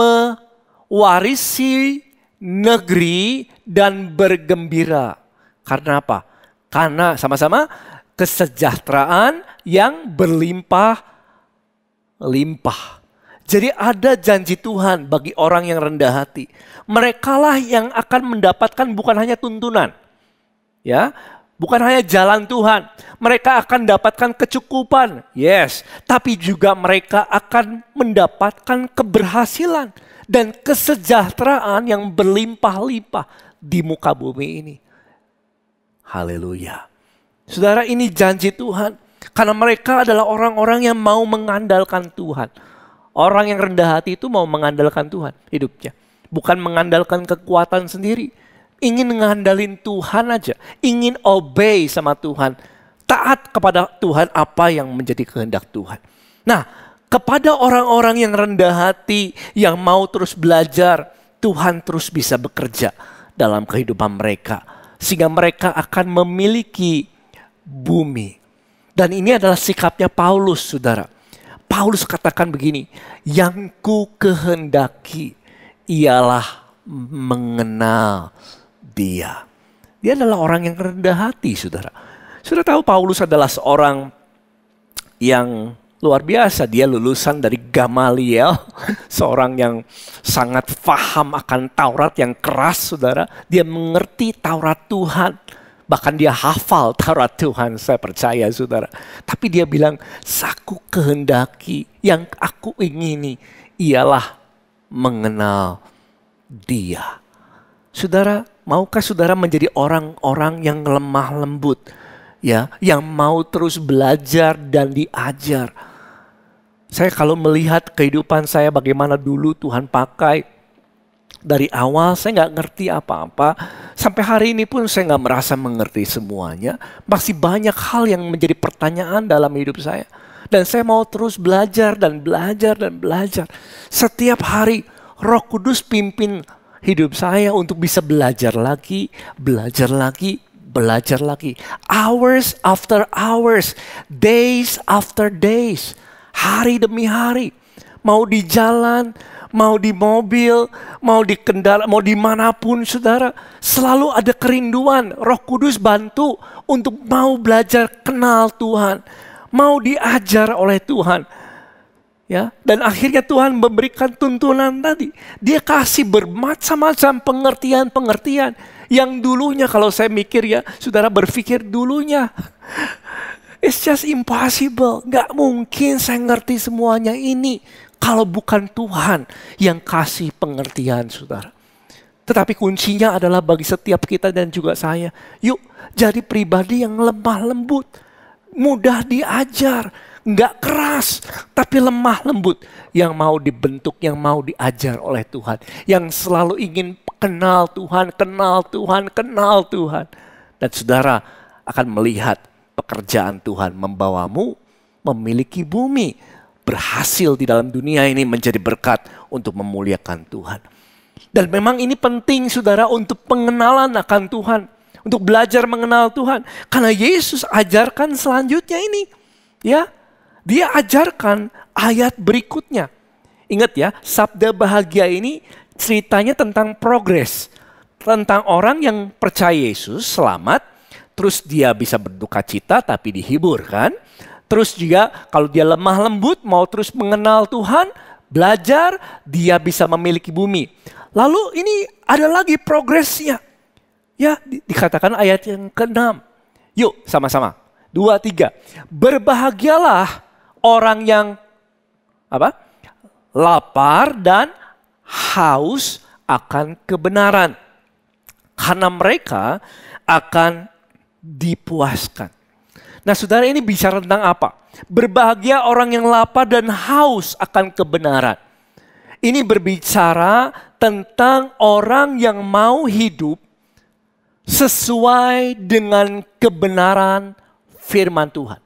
mewarisi negeri dan bergembira. Karena apa? Karena sama-sama kesejahteraan yang berlimpah-limpah. Jadi ada janji Tuhan bagi orang yang rendah hati. Merekalah yang akan mendapatkan bukan hanya tuntunan. Ya, bukan hanya jalan Tuhan. Mereka akan mendapatkan kecukupan. Yes, tapi juga mereka akan mendapatkan keberhasilan dan kesejahteraan yang berlimpah-limpah di muka bumi ini. Haleluya. Saudara, ini janji Tuhan. Karena mereka adalah orang-orang yang mau mengandalkan Tuhan. Orang yang rendah hati itu mau mengandalkan Tuhan hidupnya. Bukan mengandalkan kekuatan sendiri. Ingin mengandalkan Tuhan aja. Ingin obey sama Tuhan. Taat kepada Tuhan apa yang menjadi kehendak Tuhan. Nah, kepada orang-orang yang rendah hati, yang mau terus belajar, Tuhan terus bisa bekerja dalam kehidupan mereka. Sehingga mereka akan memiliki bumi. Dan ini adalah sikapnya Paulus, saudara. Paulus katakan begini, yang ku kehendaki ialah mengenal Dia. Dia adalah orang yang rendah hati, saudara. Sudah tahu Paulus adalah seorang yang luar biasa. Dia lulusan dari Gamaliel, seorang yang sangat paham akan Taurat yang keras, saudara. Dia mengerti Taurat Tuhan. Bahkan dia hafal Taurat Tuhan, saya percaya saudara. Tapi dia bilang, aku kehendaki, yang aku ingini ialah mengenal dia. Saudara, maukah saudara menjadi orang-orang yang lemah lembut? Ya, yang mau terus belajar dan diajar. Saya kalau melihat kehidupan saya bagaimana dulu Tuhan pakai, dari awal saya nggak ngerti apa-apa. Sampai hari ini pun saya nggak merasa mengerti semuanya. Masih banyak hal yang menjadi pertanyaan dalam hidup saya. Dan saya mau terus belajar dan belajar dan belajar. Setiap hari Roh Kudus pimpin hidup saya untuk bisa belajar lagi, belajar lagi, belajar lagi. Hours after hours, days after days. Hari demi hari, mau di jalan, mau di mobil, mau di kendaraan, mau dimanapun saudara, selalu ada kerinduan. Roh Kudus bantu untuk mau belajar kenal Tuhan, mau diajar oleh Tuhan. Ya, dan akhirnya Tuhan memberikan tuntunan tadi. Dia kasih bermacam-macam pengertian-pengertian. Yang dulunya kalau saya mikir ya, saudara berpikir dulunya, it's just impossible. Gak mungkin saya ngerti semuanya ini kalau bukan Tuhan yang kasih pengertian saudara. Tetapi kuncinya adalah bagi setiap kita dan juga saya. Yuk jadi pribadi yang lemah lembut. Mudah diajar. Gak keras tapi lemah lembut. Yang mau dibentuk, yang mau diajar oleh Tuhan. Yang selalu ingin kenal Tuhan, kenal Tuhan, kenal Tuhan. Dan saudara akan melihat pekerjaan Tuhan membawamu memiliki bumi, berhasil di dalam dunia ini menjadi berkat untuk memuliakan Tuhan. Dan memang ini penting saudara untuk pengenalan akan Tuhan, untuk belajar mengenal Tuhan. Karena Yesus ajarkan selanjutnya ini, ya, dia ajarkan ayat berikutnya. Ingat ya, sabda bahagia ini ceritanya tentang progres, tentang orang yang percaya Yesus selamat. Terus dia bisa berduka cita tapi dihibur kan. Terus juga kalau dia lemah lembut mau terus mengenal Tuhan, belajar, dia bisa memiliki bumi. Lalu ini ada lagi progresnya. Ya, dikatakan ayat yang ke-6. Yuk sama-sama. 2, 3. Berbahagialah orang yang apa? Lapar dan haus akan kebenaran. Karena mereka akan dipuaskan. Nah saudara, ini bicara tentang apa? Berbahagia orang yang lapar dan haus akan kebenaran. Ini berbicara tentang orang yang mau hidup sesuai dengan kebenaran firman Tuhan.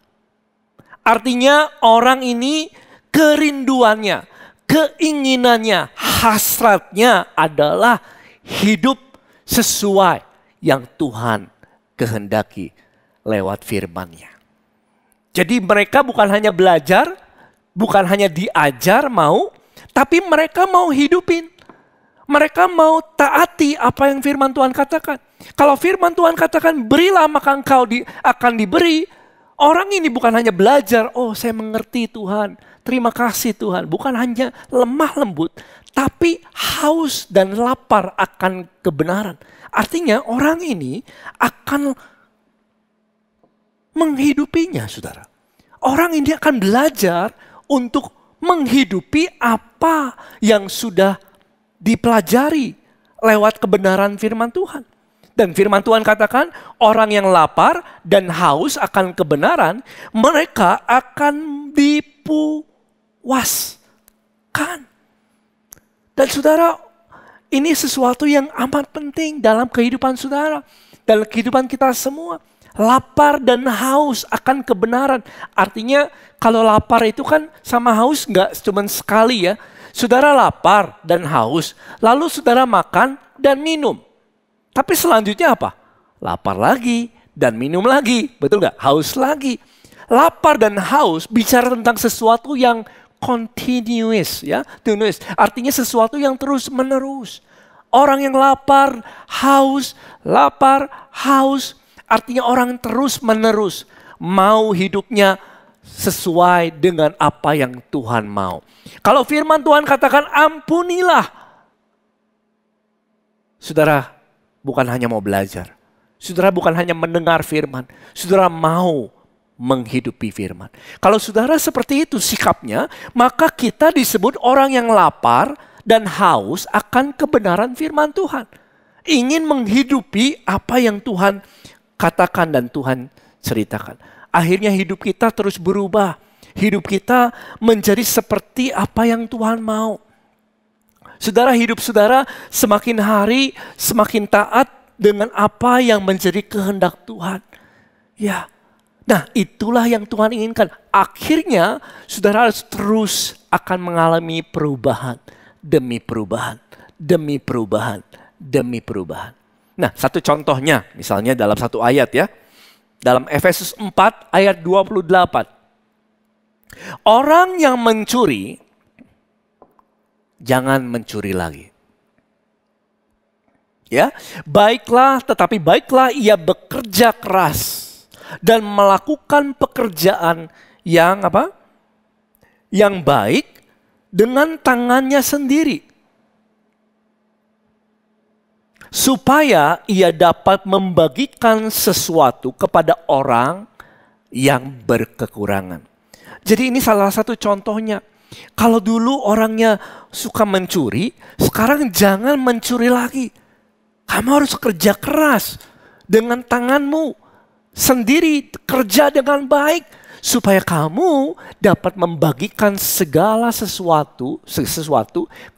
Artinya orang ini kerinduannya, keinginannya, hasratnya adalah hidup sesuai yang Tuhan kehendaki lewat firman-Nya. Jadi mereka bukan hanya belajar, bukan hanya diajar mau, tapi mereka mau hidupin. Mereka mau taati apa yang firman Tuhan katakan. Kalau firman Tuhan katakan berilah maka engkau akan diberi. Orang ini bukan hanya belajar, oh saya mengerti Tuhan, terima kasih Tuhan. Bukan hanya lemah lembut, tapi haus dan lapar akan kebenaran. Artinya orang ini akan menghidupinya saudara. Orang ini akan belajar untuk menghidupi apa yang sudah dipelajari lewat kebenaran firman Tuhan. Dan firman Tuhan katakan orang yang lapar dan haus akan kebenaran, mereka akan dipuaskan. Dan saudara, ini sesuatu yang amat penting dalam kehidupan saudara, dalam kehidupan kita semua. Lapar dan haus akan kebenaran. Artinya kalau lapar itu kan sama haus nggak cuma sekali ya. Saudara lapar dan haus, lalu saudara makan dan minum. Tapi selanjutnya apa? Lapar lagi dan minum lagi. Betul nggak? Haus lagi. Lapar dan haus bicara tentang sesuatu yang continuous ya. Continuous. Artinya sesuatu yang terus menerus. Orang yang lapar, haus, artinya orang terus menerus mau hidupnya sesuai dengan apa yang Tuhan mau. Kalau firman Tuhan katakan ampunilah. Saudara bukan hanya mau belajar. Saudara bukan hanya mendengar firman, saudara mau menghidupi firman. Kalau saudara seperti itu sikapnya, maka kita disebut orang yang lapar dan haus akan kebenaran firman Tuhan. Ingin menghidupi apa yang Tuhan katakan dan Tuhan ceritakan. Akhirnya hidup kita terus berubah. Hidup kita menjadi seperti apa yang Tuhan mau. Saudara, hidup saudara semakin hari semakin taat dengan apa yang menjadi kehendak Tuhan. Ya, nah itulah yang Tuhan inginkan. Akhirnya saudara terus akan mengalami perubahan demi perubahan, demi perubahan, demi perubahan. Nah, satu contohnya misalnya dalam satu ayat ya. Dalam Efesus 4 ayat 28. Orang yang mencuri, jangan mencuri lagi. Ya, tetapi baiklah ia bekerja keras dan melakukan pekerjaan yang apa? Yang baik dengan tangannya sendiri. Supaya ia dapat membagikan sesuatu kepada orang yang berkekurangan. Jadi ini salah satu contohnya. Kalau dulu orangnya suka mencuri, sekarang jangan mencuri lagi. Kamu harus kerja keras dengan tanganmu sendiri, kerja dengan baik. Supaya kamu dapat membagikan segala sesuatu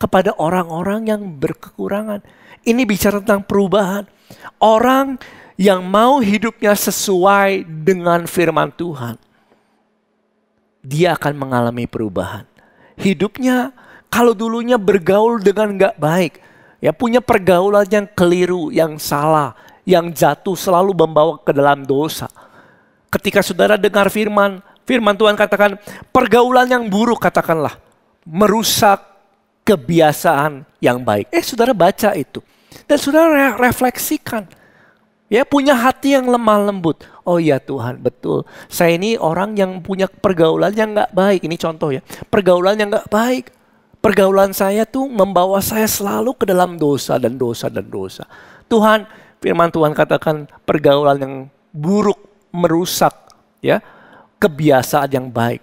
kepada orang-orang yang berkekurangan. Ini bicara tentang perubahan. Orang yang mau hidupnya sesuai dengan firman Tuhan, dia akan mengalami perubahan. Hidupnya kalau dulunya bergaul dengan gak baik, ya punya pergaulan yang keliru, yang salah, yang jatuh selalu membawa ke dalam dosa. Ketika saudara dengar firman Tuhan katakan pergaulan yang buruk katakanlah merusak kebiasaan yang baik. Saudara baca itu dan saudara refleksikan. Ya, punya hati yang lemah lembut. Oh ya Tuhan, betul. Saya ini orang yang punya pergaulan yang gak baik. Ini contoh ya. Pergaulan yang gak baik. Pergaulan saya tuh membawa saya selalu ke dalam dosa dan dosa dan dosa. Tuhan, firman Tuhan katakan pergaulan yang buruk merusak ya kebiasaan yang baik.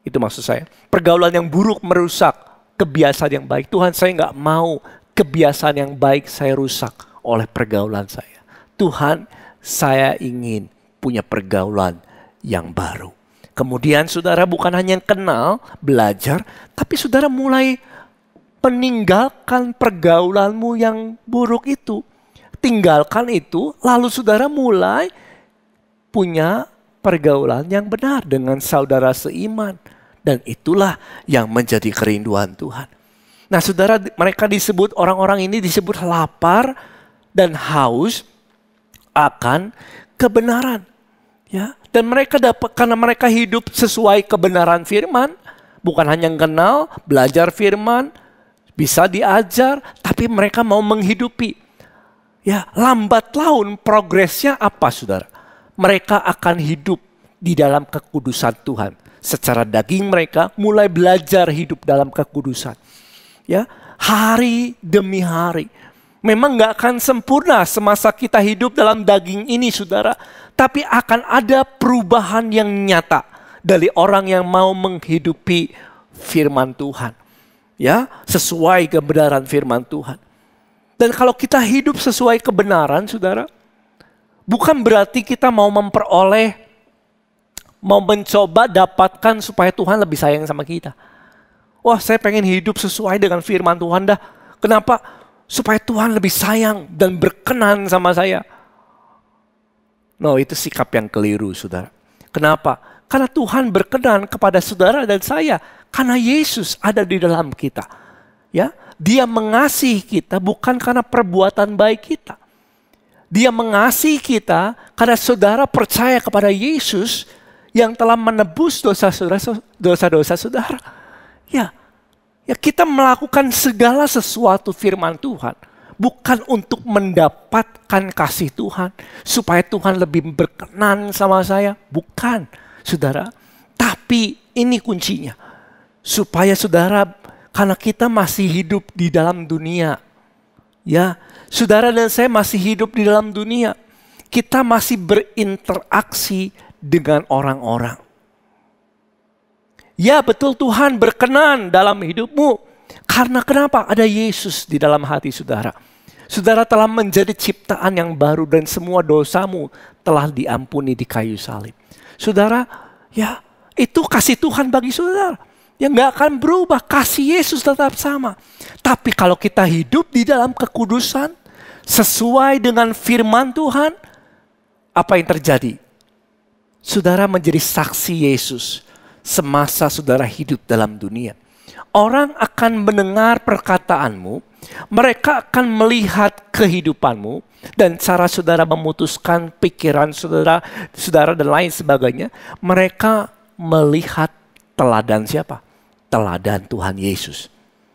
Itu maksud saya. Pergaulan yang buruk merusak kebiasaan yang baik. Tuhan, saya gak mau kebiasaan yang baik saya rusak oleh pergaulan saya. Tuhan, saya ingin punya pergaulan yang baru. Kemudian saudara bukan hanya kenal, belajar, tapi saudara mulai meninggalkan pergaulanmu yang buruk itu. Tinggalkan itu, lalu saudara mulai punya pergaulan yang benar dengan saudara seiman. Dan itulah yang menjadi kerinduan Tuhan. Nah saudara, mereka disebut, orang-orang ini disebut lapar dan haus akan kebenaran, ya. Dan mereka dapat karena mereka hidup sesuai kebenaran firman, bukan hanya kenal, belajar firman, bisa diajar, tapi mereka mau menghidupi. Ya, lambat laun progresnya apa, saudara? Mereka akan hidup di dalam kekudusan Tuhan. Secara daging mereka mulai belajar hidup dalam kekudusan. Ya, hari demi hari. Memang gak akan sempurna semasa kita hidup dalam daging ini, saudara. Tapi akan ada perubahan yang nyata dari orang yang mau menghidupi firman Tuhan. Ya, sesuai kebenaran firman Tuhan. Dan kalau kita hidup sesuai kebenaran, saudara, bukan berarti kita mau memperoleh, mau mencoba dapatkan supaya Tuhan lebih sayang sama kita. Wah, saya pengen hidup sesuai dengan firman Tuhan dah. Kenapa? Supaya Tuhan lebih sayang dan berkenan sama saya. No, itu sikap yang keliru, saudara. Kenapa? Karena Tuhan berkenan kepada saudara dan saya. Karena Yesus ada di dalam kita. Ya, Dia mengasihi kita bukan karena perbuatan baik kita. Dia mengasihi kita karena saudara percaya kepada Yesus yang telah menebus dosa-dosa saudara. Ya, kita melakukan segala sesuatu firman Tuhan. Bukan untuk mendapatkan kasih Tuhan. Supaya Tuhan lebih berkenan sama saya. Bukan, saudara. Tapi ini kuncinya. Supaya saudara, karena kita masih hidup di dalam dunia. Ya, saudara dan saya masih hidup di dalam dunia. kita masih berinteraksi dengan orang-orang. Ya betul, Tuhan berkenan dalam hidupmu. Karena kenapa? Ada Yesus di dalam hati saudara. Saudara telah menjadi ciptaan yang baru dan semua dosamu telah diampuni di kayu salib. Saudara, ya itu kasih Tuhan bagi saudara. Yang gak akan berubah, kasih Yesus tetap sama. Tapi kalau kita hidup di dalam kekudusan, sesuai dengan firman Tuhan, apa yang terjadi? Saudara menjadi saksi Yesus semasa saudara hidup dalam dunia. Orang akan mendengar perkataanmu, mereka akan melihat kehidupanmu, dan cara saudara memutuskan pikiran saudara dan lain sebagainya. Mereka melihat teladan siapa? Teladan Tuhan Yesus.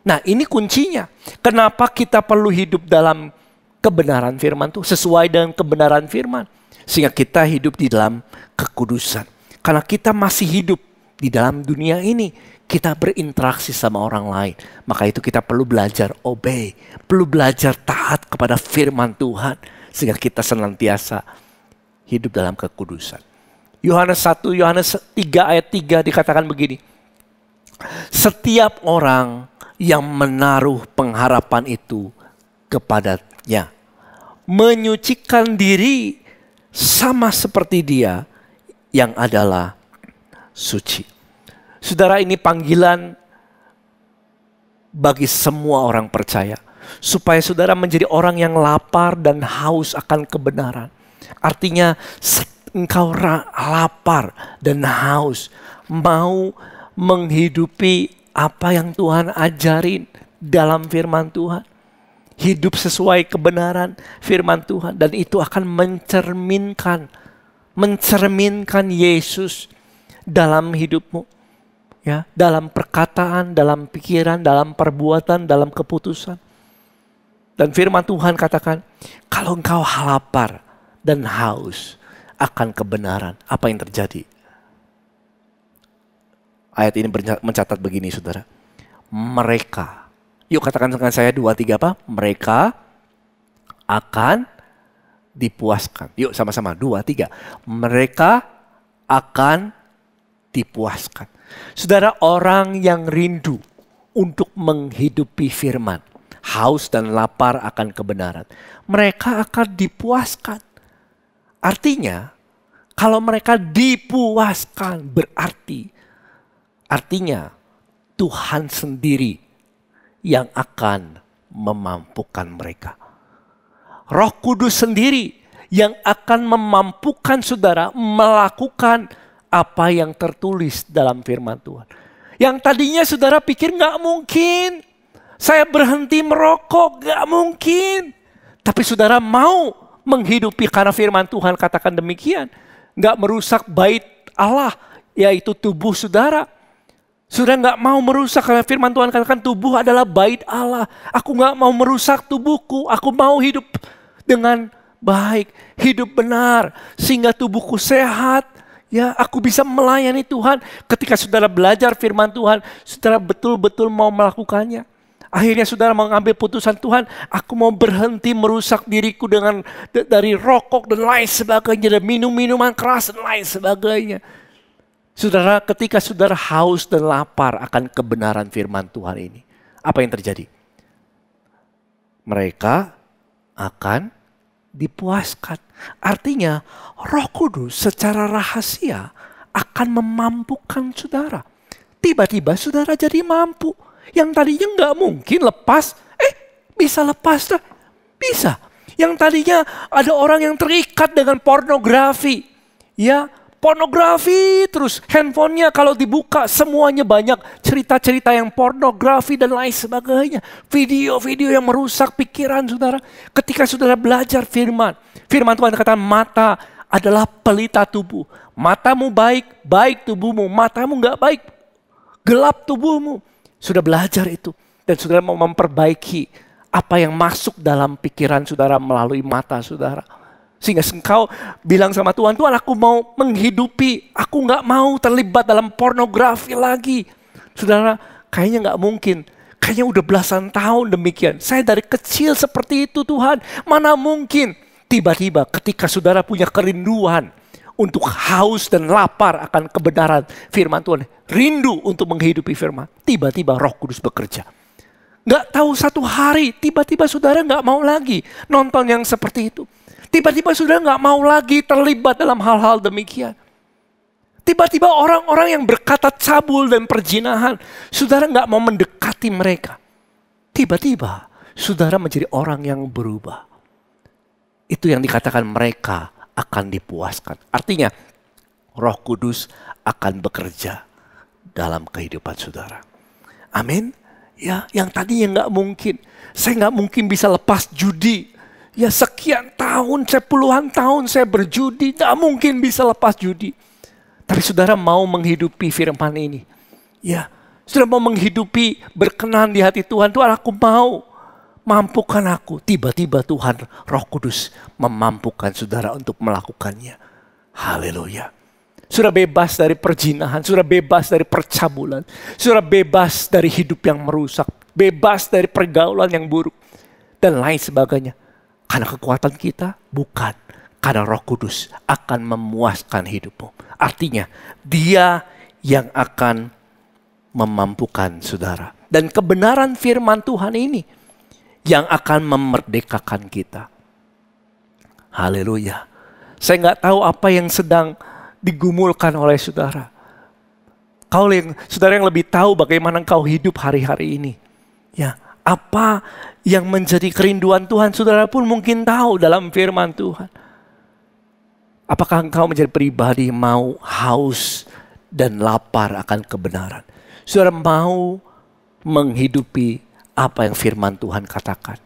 Nah, ini kuncinya. Kenapa kita perlu hidup dalam kebenaran firman Tuhan, sesuai dengan kebenaran firman. Sehingga kita hidup di dalam kekudusan. Karena kita masih hidup di dalam dunia ini, kita berinteraksi sama orang lain. Maka itu kita perlu belajar obey, perlu belajar taat kepada firman Tuhan. Sehingga kita senantiasa hidup dalam kekudusan. Yohanes 1, Yohanes 3 ayat 3 dikatakan begini. Setiap orang yang menaruh pengharapan itu kepadanya, menyucikan diri sama seperti dia yang adalah suci. Saudara, ini panggilan bagi semua orang percaya. Supaya saudara menjadi orang yang lapar dan haus akan kebenaran. Artinya engkau lapar dan haus, mau menghidupi apa yang Tuhan ajarin dalam firman Tuhan. Hidup sesuai kebenaran firman Tuhan. Dan itu akan mencerminkan Yesus dalam hidupmu. Ya, dalam perkataan, dalam pikiran, dalam perbuatan, dalam keputusan. Dan firman Tuhan katakan, kalau engkau lapar dan haus akan kebenaran, apa yang terjadi? Ayat ini mencatat begini saudara. Mereka, yuk katakan dengan saya 2, 3 apa? Mereka akan dipuaskan. Yuk sama-sama 2, 3. Mereka akan dipuaskan. Saudara, orang yang rindu untuk menghidupi firman, haus dan lapar akan kebenaran, mereka akan dipuaskan. Artinya, kalau mereka dipuaskan artinya Tuhan sendiri yang akan memampukan mereka. Roh Kudus sendiri yang akan memampukan saudara melakukan apa yang tertulis dalam firman Tuhan. Yang tadinya saudara pikir gak mungkin. Saya berhenti merokok, gak mungkin. Tapi saudara mau menghidupi karena firman Tuhan katakan demikian. Gak merusak bait Allah, yaitu tubuh saudara. Saudara gak mau merusak karena firman Tuhan katakan tubuh adalah bait Allah. Aku gak mau merusak tubuhku, aku mau hidup dengan baik, hidup benar. Sehingga tubuhku sehat. Ya, aku bisa melayani Tuhan. Ketika saudara belajar firman Tuhan, saudara betul-betul mau melakukannya. Akhirnya saudara mengambil putusan, Tuhan, aku mau berhenti merusak diriku dengan dari rokok dan lain sebagainya, dan minum-minuman keras dan lain sebagainya. Saudara, ketika saudara haus dan lapar akan kebenaran firman Tuhan ini, apa yang terjadi? Mereka akan dipuaskan. Artinya Roh Kudus secara rahasia akan memampukan saudara. Tiba-tiba saudara jadi mampu. Yang tadinya nggak mungkin lepas, bisa lepas dah. Bisa. Yang tadinya ada orang yang terikat dengan pornografi. Ya, pornografi terus. Handphonenya kalau dibuka semuanya banyak cerita-cerita yang pornografi dan lain sebagainya. Video-video yang merusak pikiran saudara. Ketika saudara belajar firman Tuhan katakan mata adalah pelita tubuh. Matamu baik, baik tubuhmu. Matamu nggak baik, gelap tubuhmu. Sudah belajar itu. Dan saudara mau memperbaiki apa yang masuk dalam pikiran saudara melalui mata saudara. Sehingga engkau bilang sama Tuhan, Tuhan aku mau menghidupi, aku gak mau terlibat dalam pornografi lagi. Saudara, kayaknya gak mungkin. Kayaknya udah belasan tahun demikian. Saya dari kecil seperti itu Tuhan, mana mungkin. Tiba-tiba ketika saudara punya kerinduan untuk haus dan lapar akan kebenaran firman Tuhan, rindu untuk menghidupi firman, tiba-tiba Roh Kudus bekerja. Gak tahu satu hari, tiba-tiba saudara gak mau lagi nonton yang seperti itu. Tiba-tiba saudara gak mau lagi terlibat dalam hal-hal demikian. Tiba-tiba orang-orang yang berkata cabul dan perzinahan, saudara gak mau mendekati mereka. Tiba-tiba saudara menjadi orang yang berubah. Itu yang dikatakan mereka akan dipuaskan. Artinya Roh Kudus akan bekerja dalam kehidupan saudara. Amin. Ya, yang tadinya nggak mungkin. Saya nggak mungkin bisa lepas judi. Ya sekian tahun, saya puluhan tahun saya berjudi, nggak mungkin bisa lepas judi. Tapi saudara mau menghidupi firman ini. Ya, saudara mau menghidupi berkenan di hati Tuhan. Tuhan, aku mau, mampukan aku. Tiba-tiba Tuhan Roh Kudus memampukan saudara untuk melakukannya. Haleluya. Saudara bebas dari perzinahan, saudara bebas dari percabulan, saudara bebas dari hidup yang merusak, bebas dari pergaulan yang buruk, dan lain sebagainya. Karena kekuatan kita bukan, karena Roh Kudus akan memuaskan hidupmu. Artinya Dia yang akan memampukan saudara. Dan kebenaran firman Tuhan ini yang akan memerdekakan kita. Haleluya. Saya nggak tahu apa yang sedang digumulkan oleh saudara. Saudara yang lebih tahu bagaimana engkau hidup hari-hari ini. Ya, apa yang menjadi kerinduan Tuhan, saudara pun mungkin tahu dalam firman Tuhan. Apakah engkau menjadi pribadi mau haus dan lapar akan kebenaran? Saudara mau menghidupi apa yang firman Tuhan katakan.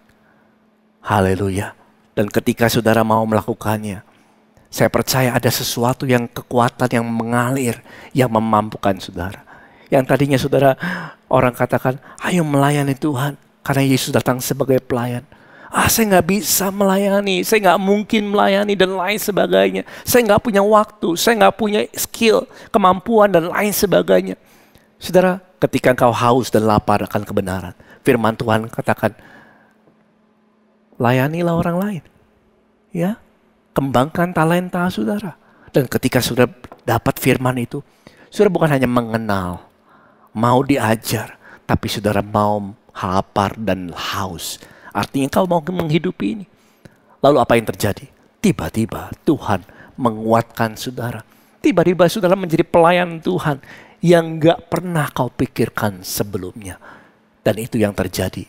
Haleluya. Dan ketika saudara mau melakukannya, saya percaya ada sesuatu yang kekuatan yang mengalir, yang memampukan saudara. Yang tadinya saudara, orang katakan, ayo melayani Tuhan. Karena Yesus datang sebagai pelayan. Saya nggak bisa melayani, saya nggak mungkin melayani dan lain sebagainya. Saya nggak punya waktu, saya nggak punya skill, kemampuan dan lain sebagainya. Saudara, ketika engkau haus dan lapar akan kebenaran, firman Tuhan katakan, layanilah orang lain. Ya, kembangkan talenta saudara. Dan ketika saudara dapat firman itu, saudara bukan hanya mengenal, mau diajar, tapi saudara mau lapar dan haus. Artinya kau mau menghidupi ini. Lalu apa yang terjadi? Tiba-tiba Tuhan menguatkan saudara. Tiba-tiba saudara menjadi pelayan Tuhan yang gak pernah kau pikirkan sebelumnya. Dan itu yang terjadi.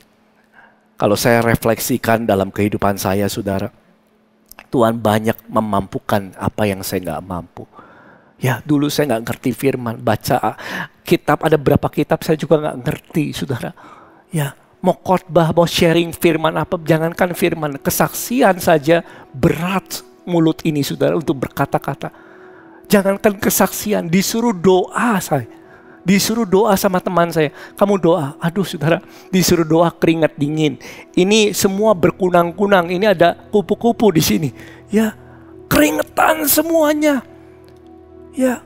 Kalau saya refleksikan dalam kehidupan saya saudara, Tuhan banyak memampukan apa yang saya gak mampu. Ya, dulu saya gak ngerti firman, baca kitab, ada berapa kitab saya juga gak ngerti saudara. Ya, mau khotbah, mau sharing firman apa, jangankan firman, kesaksian saja berat mulut ini saudara untuk berkata-kata. Jangankan kesaksian, disuruh doa saya. Disuruh doa sama teman saya. Kamu doa, aduh saudara, disuruh doa keringat dingin. Ini semua berkunang-kunang, ini ada kupu-kupu di sini. Ya, keringetan semuanya. Ya,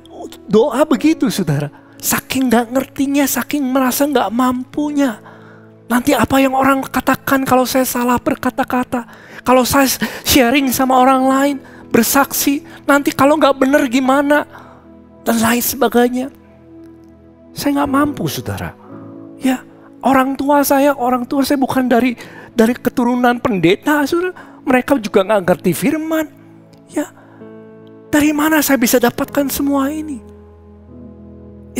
doa begitu saudara. Saking gak ngertinya, saking merasa gak mampunya. Nanti apa yang orang katakan kalau saya salah berkata-kata. Kalau saya sharing sama orang lain, bersaksi. Nanti kalau gak benar gimana. Dan lain sebagainya. Saya gak mampu saudara. Ya, orang tua saya bukan dari keturunan pendeta saudara. Mereka juga gak ngerti firman. Ya, dari mana saya bisa dapatkan semua ini?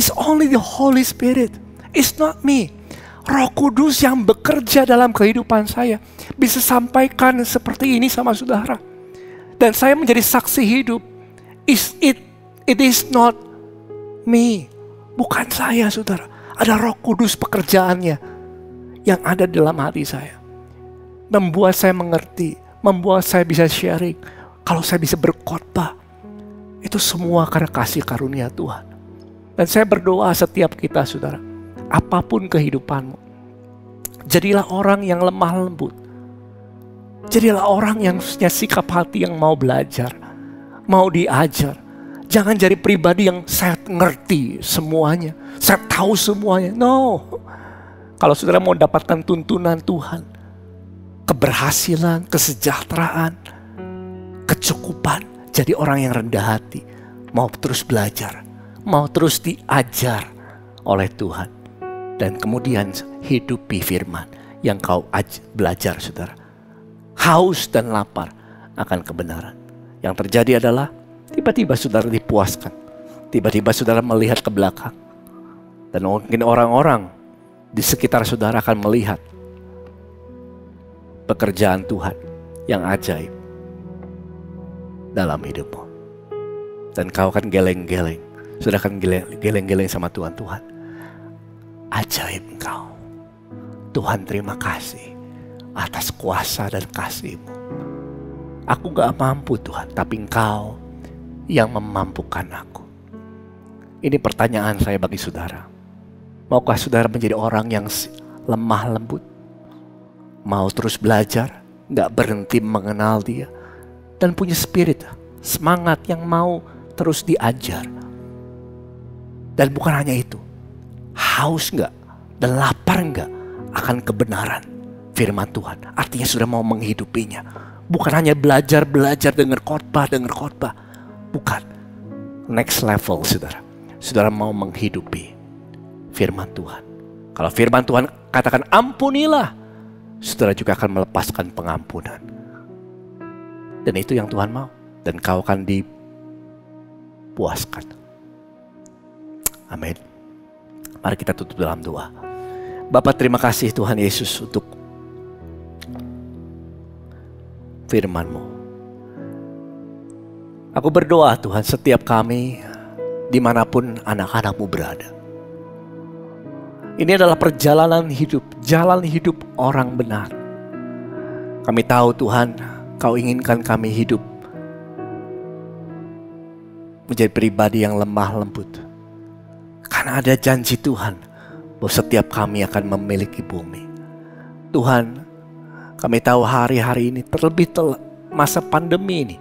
It's only the Holy Spirit. It's not me. Roh Kudus yang bekerja dalam kehidupan saya bisa sampaikan seperti ini sama saudara. Dan saya menjadi saksi hidup. It is not me. Bukan saya saudara. Ada Roh Kudus pekerjaannya yang ada dalam hati saya. Membuat saya mengerti. Membuat saya bisa sharing. Kalau saya bisa berkhotbah. Itu semua karena kasih karunia Tuhan. Dan saya berdoa setiap kita saudara. Apapun kehidupanmu, jadilah orang yang lemah lembut. Jadilah orang yang punya sikap hati yang mau belajar, mau diajar. Jangan jadi pribadi yang saya ngerti semuanya, saya tahu semuanya. No. Kalau saudara mau dapatkan tuntunan Tuhan, keberhasilan, kesejahteraan, kecukupan. Jadi orang yang rendah hati, mau terus belajar, mau terus diajar oleh Tuhan. Dan kemudian hidupi firman yang kau belajar, saudara. Haus dan lapar akan kebenaran. Yang terjadi adalah tiba-tiba saudara dipuaskan. Tiba-tiba saudara melihat ke belakang. Dan mungkin orang-orang di sekitar saudara akan melihat pekerjaan Tuhan yang ajaib dalam hidupmu. Dan kau akan geleng-geleng. Saudara akan geleng-geleng sama Tuhan. Tuhan, ajaib Engkau. Tuhan, terima kasih atas kuasa dan kasih-Mu. Aku gak mampu Tuhan, tapi Engkau yang memampukan aku. Ini pertanyaan saya bagi saudara. Maukah saudara menjadi orang yang lemah lembut? Mau terus belajar, gak berhenti mengenal Dia, dan punya spirit, semangat yang mau terus diajar. Dan bukan hanya itu, haus gak dan lapar gak akan kebenaran firman Tuhan. Artinya sudah mau menghidupinya. Bukan hanya belajar dengar khotbah. Bukan. Next level, saudara. Saudara mau menghidupi firman Tuhan. Kalau firman Tuhan katakan ampunilah, saudara juga akan melepaskan pengampunan. Dan itu yang Tuhan mau. Dan kau akan dipuaskan. Amin. Mari kita tutup dalam doa. Bapa, terima kasih Tuhan Yesus untuk firman-Mu. Aku berdoa Tuhan, setiap kami dimanapun anak-anak-Mu berada. Ini adalah perjalanan hidup, jalan hidup orang benar. Kami tahu Tuhan, Kau inginkan kami hidup menjadi pribadi yang lemah lembut. Karena ada janji Tuhan bahwa setiap kami akan memiliki bumi. Tuhan, kami tahu hari-hari ini, terlebih masa pandemi ini,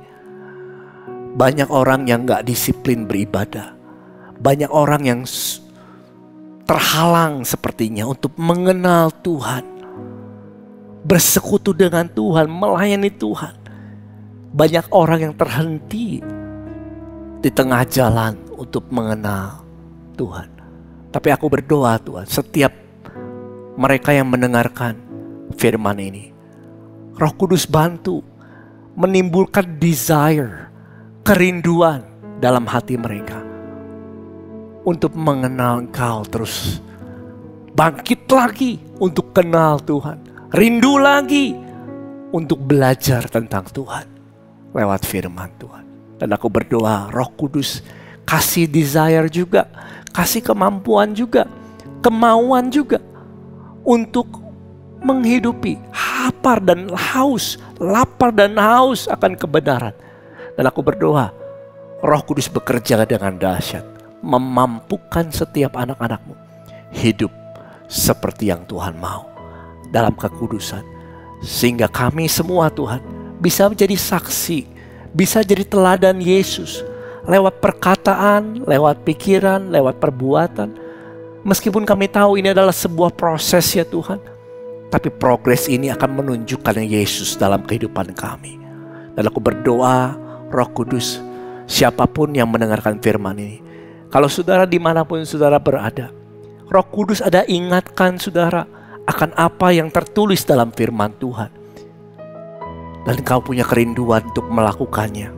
banyak orang yang gak disiplin beribadah. Banyak orang yang terhalang sepertinya untuk mengenal Tuhan, bersekutu dengan Tuhan, melayani Tuhan. Banyak orang yang terhenti di tengah jalan untuk mengenal Tuhan. Tapi aku berdoa Tuhan, setiap mereka yang mendengarkan firman ini, Roh Kudus bantu menimbulkan desire, kerinduan dalam hati mereka untuk mengenal Engkau terus. Bangkit lagi untuk kenal Tuhan, rindu lagi untuk belajar tentang Tuhan lewat firman Tuhan. Dan aku berdoa Roh Kudus kasih desire juga, kasih kemampuan juga, kemauan juga untuk menghidupi lapar dan haus akan kebenaran. Dan aku berdoa Roh Kudus bekerja dengan dahsyat, memampukan setiap anak-anak-Mu hidup seperti yang Tuhan mau dalam kekudusan. Sehingga kami semua Tuhan bisa menjadi saksi, bisa jadi teladan Yesus lewat perkataan, lewat pikiran, lewat perbuatan. Meskipun kami tahu ini adalah sebuah proses ya Tuhan, tapi progres ini akan menunjukkan Yesus dalam kehidupan kami. Dan aku berdoa Roh Kudus, siapapun yang mendengarkan firman ini, kalau saudara dimanapun saudara berada, Roh Kudus ada ingatkan saudara akan apa yang tertulis dalam firman Tuhan. Dan kau punya kerinduan untuk melakukannya.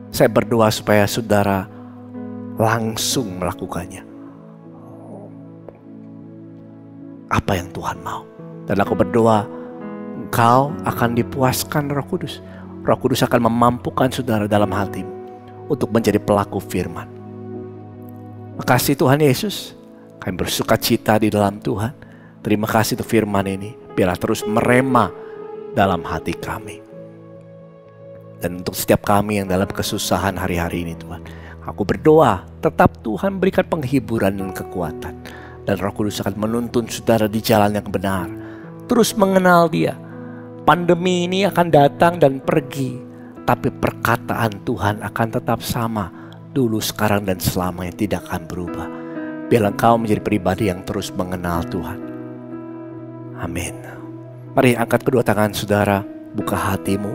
Saya berdoa supaya saudara langsung melakukannya. Apa yang Tuhan mau. Dan aku berdoa engkau akan dipuaskan Roh Kudus. Roh Kudus akan memampukan saudara dalam hatimu untuk menjadi pelaku firman. Makasih Tuhan Yesus. Kami bersuka cita di dalam Tuhan. Terima kasih untuk firman ini. Biarlah terus merema dalam hati kami. Dan untuk setiap kami yang dalam kesusahan hari-hari ini Tuhan, aku berdoa tetap Tuhan berikan penghiburan dan kekuatan. Dan Roh Kudus akan menuntun saudara di jalan yang benar. Terus mengenal Dia. Pandemi ini akan datang dan pergi, tapi perkataan Tuhan akan tetap sama. Dulu, sekarang, dan selamanya tidak akan berubah. Biarlah engkau menjadi pribadi yang terus mengenal Tuhan. Amin. Mari angkat kedua tangan saudara, buka hatimu.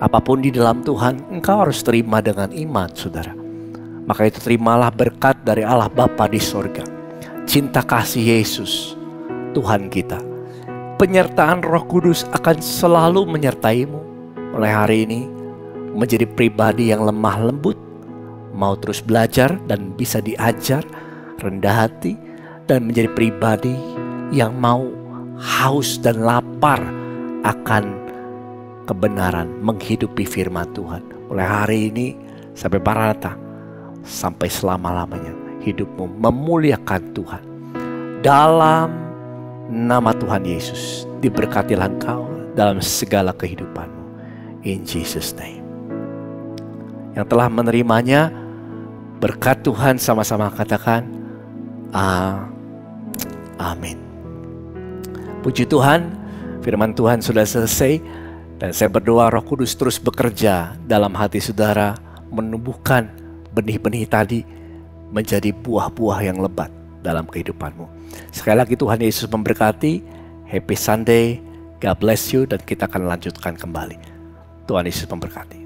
Apapun di dalam Tuhan, engkau harus terima dengan iman, saudara. Maka itu terimalah berkat dari Allah Bapa di sorga, cinta kasih Yesus, Tuhan kita. Penyertaan Roh Kudus akan selalu menyertaimu mulai hari ini, menjadi pribadi yang lemah lembut, mau terus belajar dan bisa diajar, rendah hati, dan menjadi pribadi yang mau haus dan lapar akan kebenaran, menghidupi firman Tuhan. Mulai hari ini sampai Maranatha, sampai selama-lamanya hidupmu memuliakan Tuhan. Dalam nama Tuhan Yesus, diberkatilah engkau dalam segala kehidupanmu. In Jesus' name. Yang telah menerimanya, berkat Tuhan sama-sama katakan amin. Puji Tuhan, firman Tuhan sudah selesai. Dan saya berdoa Roh Kudus terus bekerja dalam hati saudara, menumbuhkan benih-benih tadi menjadi buah-buah yang lebat dalam kehidupanmu. Sekali lagi Tuhan Yesus memberkati. Happy Sunday, God bless you, dan kita akan lanjutkan kembali. Tuhan Yesus memberkati.